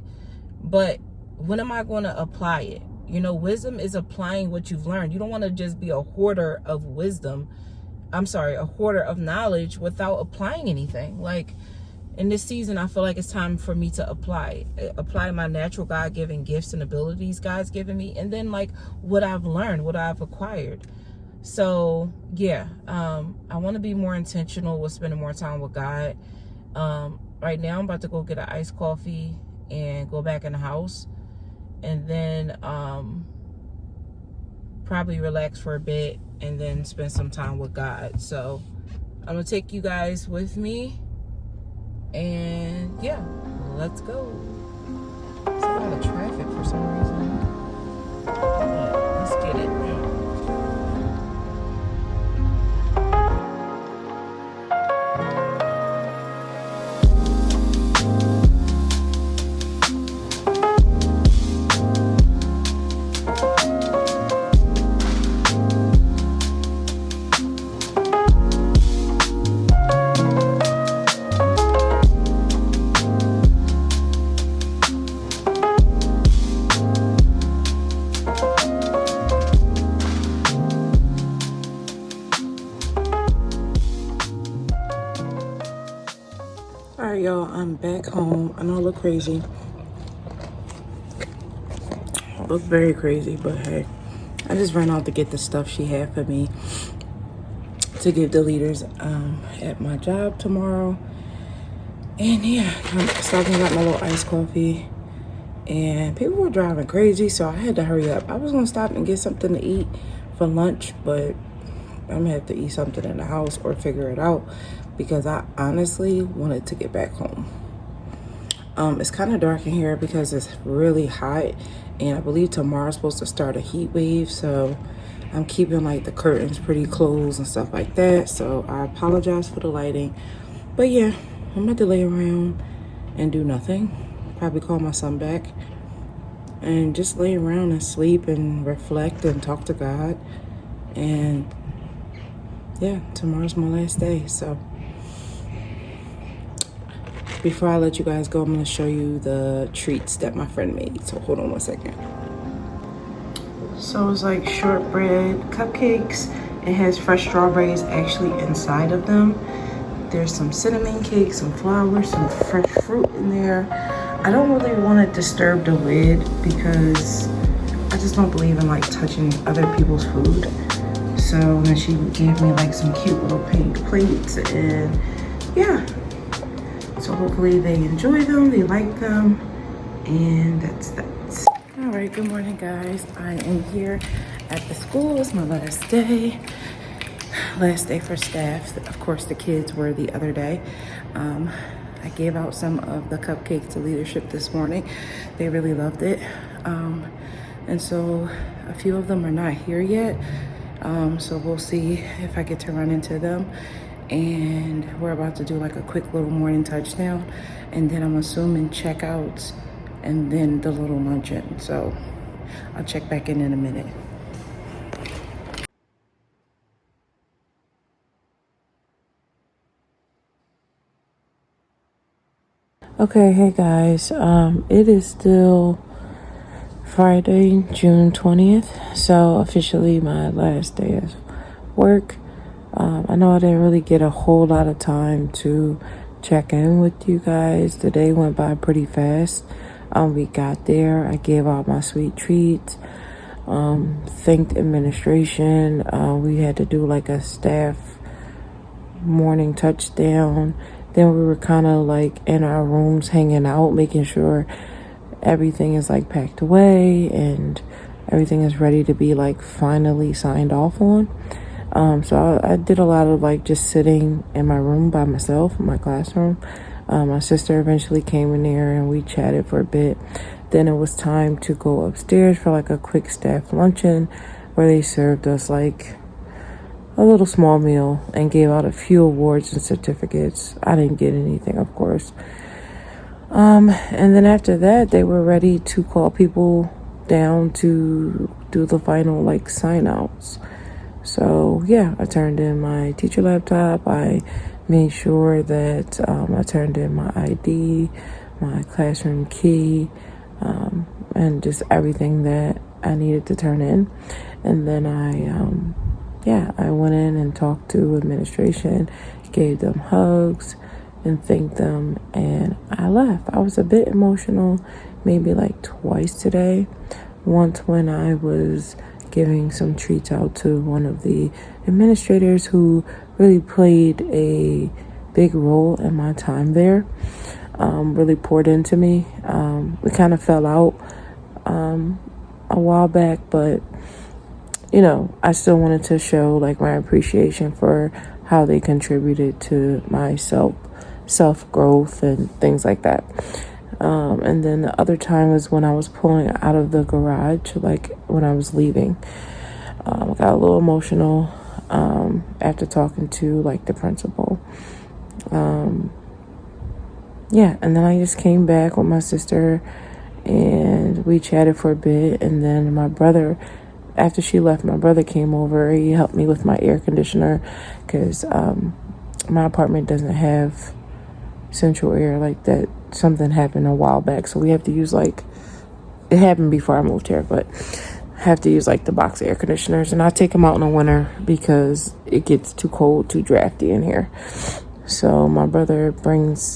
But when am I going to apply it? You know, wisdom is applying what you've learned. You don't want to just be a hoarder of wisdom. I'm sorry, a hoarder of knowledge without applying anything. Like, in this season, I feel like it's time for me to apply my natural God-given gifts and abilities God's given me, and then like what I've learned, what I've acquired. So yeah, I want to be more intentional with spending more time with God. Right now I'm about to go get an iced coffee and go back in the house, and then probably relax for a bit and then spend some time with God. So I'm gonna take you guys with me, and yeah, let's go. There's a lot of traffic for some reason, but let's get it. Alright, y'all, I'm back home. I know I look crazy. I look very crazy, but hey, I just ran out to get the stuff she had for me to give the leaders at my job tomorrow. And yeah, I'm stopping and got my little iced coffee. And people were driving crazy, so I had to hurry up. I was gonna stop and get something to eat for lunch, but I'm gonna have to eat something in the house or figure it out, because I honestly wanted to get back home. It's kind of dark in here because it's really hot, and I believe tomorrow's supposed to start a heat wave, so I'm keeping like the curtains pretty closed and stuff like that. So I apologize for the lighting, but yeah, I'm about to lay around and do nothing. Probably call my son back and just lay around and sleep and reflect and talk to God. And yeah, tomorrow's my last day. So before I let you guys go, I'm going to show you the treats that my friend made. So hold on one second. So it's like shortbread cupcakes. It has fresh strawberries actually inside of them. There's some cinnamon cakes, some flowers, some fresh fruit in there. I don't really want to disturb the lid because I just don't believe in like touching other people's food. So then she gave me like some cute little pink plates, and yeah. So hopefully they enjoy them, they like them, and that's that. All right, good morning, guys. I am here at the school. It's my last day. Last day for staff. Of course, the kids were the other day. I gave out some of the cupcakes to leadership this morning. They really loved it. And so a few of them are not here yet. So we'll see if I get to run into them. And we're about to do like a quick little morning touchdown, and then I'm assuming checkouts and then the little luncheon. So I'll check back in a minute. Okay, hey guys, it is still Friday, June 20th, so officially my last day of work. I know I didn't really get a whole lot of time to check in with you guys. The day went by pretty fast. We got there. I gave out my sweet treats. Thanked administration. We had to do like a staff morning touchdown. Then we were kind of like in our rooms hanging out, making sure everything is like packed away and everything is ready to be like finally signed off on. So I did a lot of like just sitting in my room by myself in my classroom. My sister eventually came in there and we chatted for a bit. Then it was time to go upstairs for like a quick staff luncheon where they served us like a little small meal and gave out a few awards and certificates. I didn't get anything, of course. And then after that, they were ready to call people down to do the final like sign outs. So yeah, I turned in my teacher laptop. I made sure that I turned in my ID, my classroom key, and just everything that I needed to turn in. And then I went in and talked to administration, gave them hugs and thanked them, and I left. I was a bit emotional, maybe like twice today. Once when I was giving some treats out to one of the administrators who really played a big role in my time there, really poured into me. We kind of fell out a while back, but you know, I still wanted to show like my appreciation for how they contributed to my self growth and things like that. And then the other time was when I was pulling out of the garage, like when I was leaving. I got a little emotional after talking to like the principal. And then I just came back with my sister and we chatted for a bit. And then my brother, after she left, my brother came over. He helped me with my air conditioner because my apartment doesn't have central air like that. Something happened a while back, so we have to use like, it happened before I moved here, but have to use like the box air conditioners, and I take them out in the winter because it gets too cold, too drafty in here. So my brother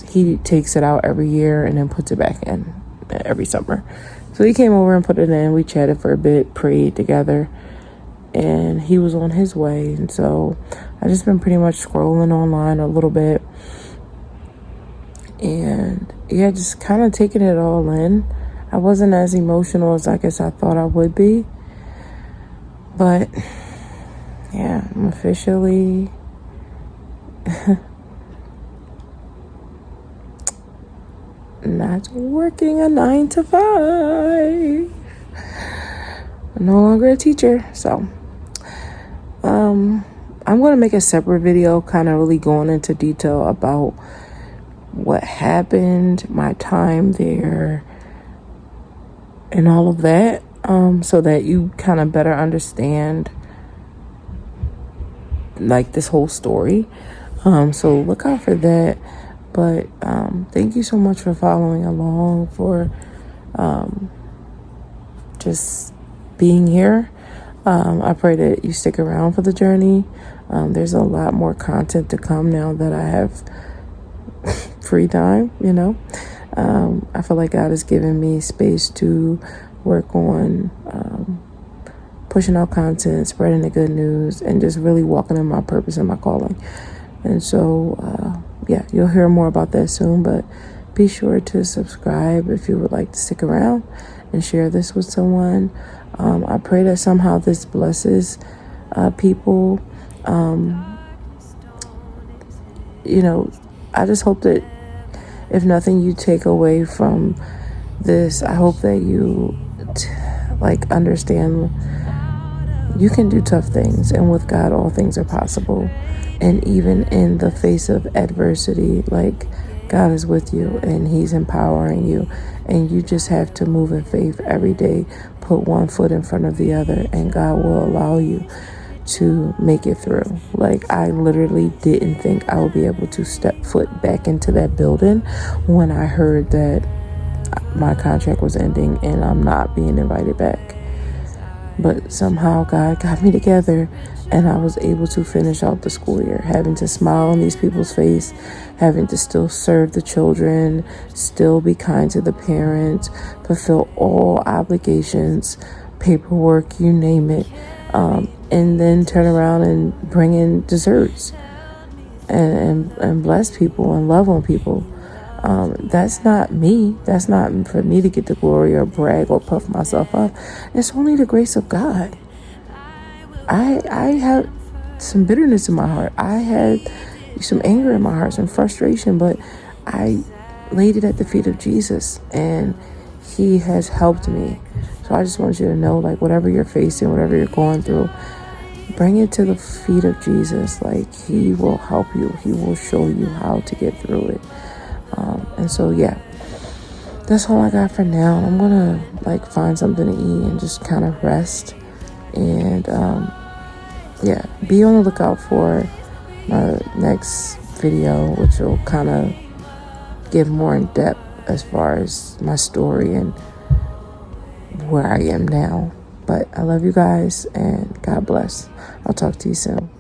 he takes it out every year and then puts it back in every summer. So he came over and put it in. We chatted for a bit, prayed together, and he was on his way. And so I just been pretty much scrolling online a little bit. And yeah, just kind of taking it all in. I wasn't as emotional as I guess I thought I would be. But yeah, I'm officially not working a 9 to 5. I'm no longer a teacher. So I'm going to make a separate video kind of really going into detail about what happened, my time there, and all of that, so that you kind of better understand like this whole story. So look out for that. But thank you so much for following along, for just being here. I pray that you stick around for the journey. There's a lot more content to come now that I have free time, you know. I feel like God has given me space to work on pushing out content, spreading the good news, and just really walking in my purpose and my calling. And so, you'll hear more about that soon, but be sure to subscribe if you would like to stick around and share this with someone. I pray that somehow this blesses people. I just hope that if nothing you take away from this, I hope that you understand you can do tough things, and with God all things are possible. And even in the face of adversity, like, God is with you and he's empowering you, and you just have to move in faith every day, put one foot in front of the other, and God will allow you to make it through. Like, I literally didn't think I would be able to step foot back into that building when I heard that my contract was ending and I'm not being invited back. But somehow God got me together and I was able to finish out the school year, having to smile on these people's face, having to still serve the children, still be kind to the parents, fulfill all obligations, paperwork, you name it, and then turn around and bring in desserts and bless people and love on people. That's not me. That's not for me to get the glory or brag or puff myself up. It's only the grace of God. I had some bitterness in my heart. I had some anger in my heart, some frustration, but I laid it at the feet of Jesus, and he has helped me. So I just want you to know, like, whatever you're facing, whatever you're going through, bring it to the feet of Jesus. Like, he will help you. He will show you how to get through it. And so, yeah, that's all I got for now. I'm gonna like find something to eat and just kind of rest. And yeah, be on the lookout for my next video, which will kind of give more in depth as far as my story and where I am now. But I love you guys, and God bless. I'll talk to you soon.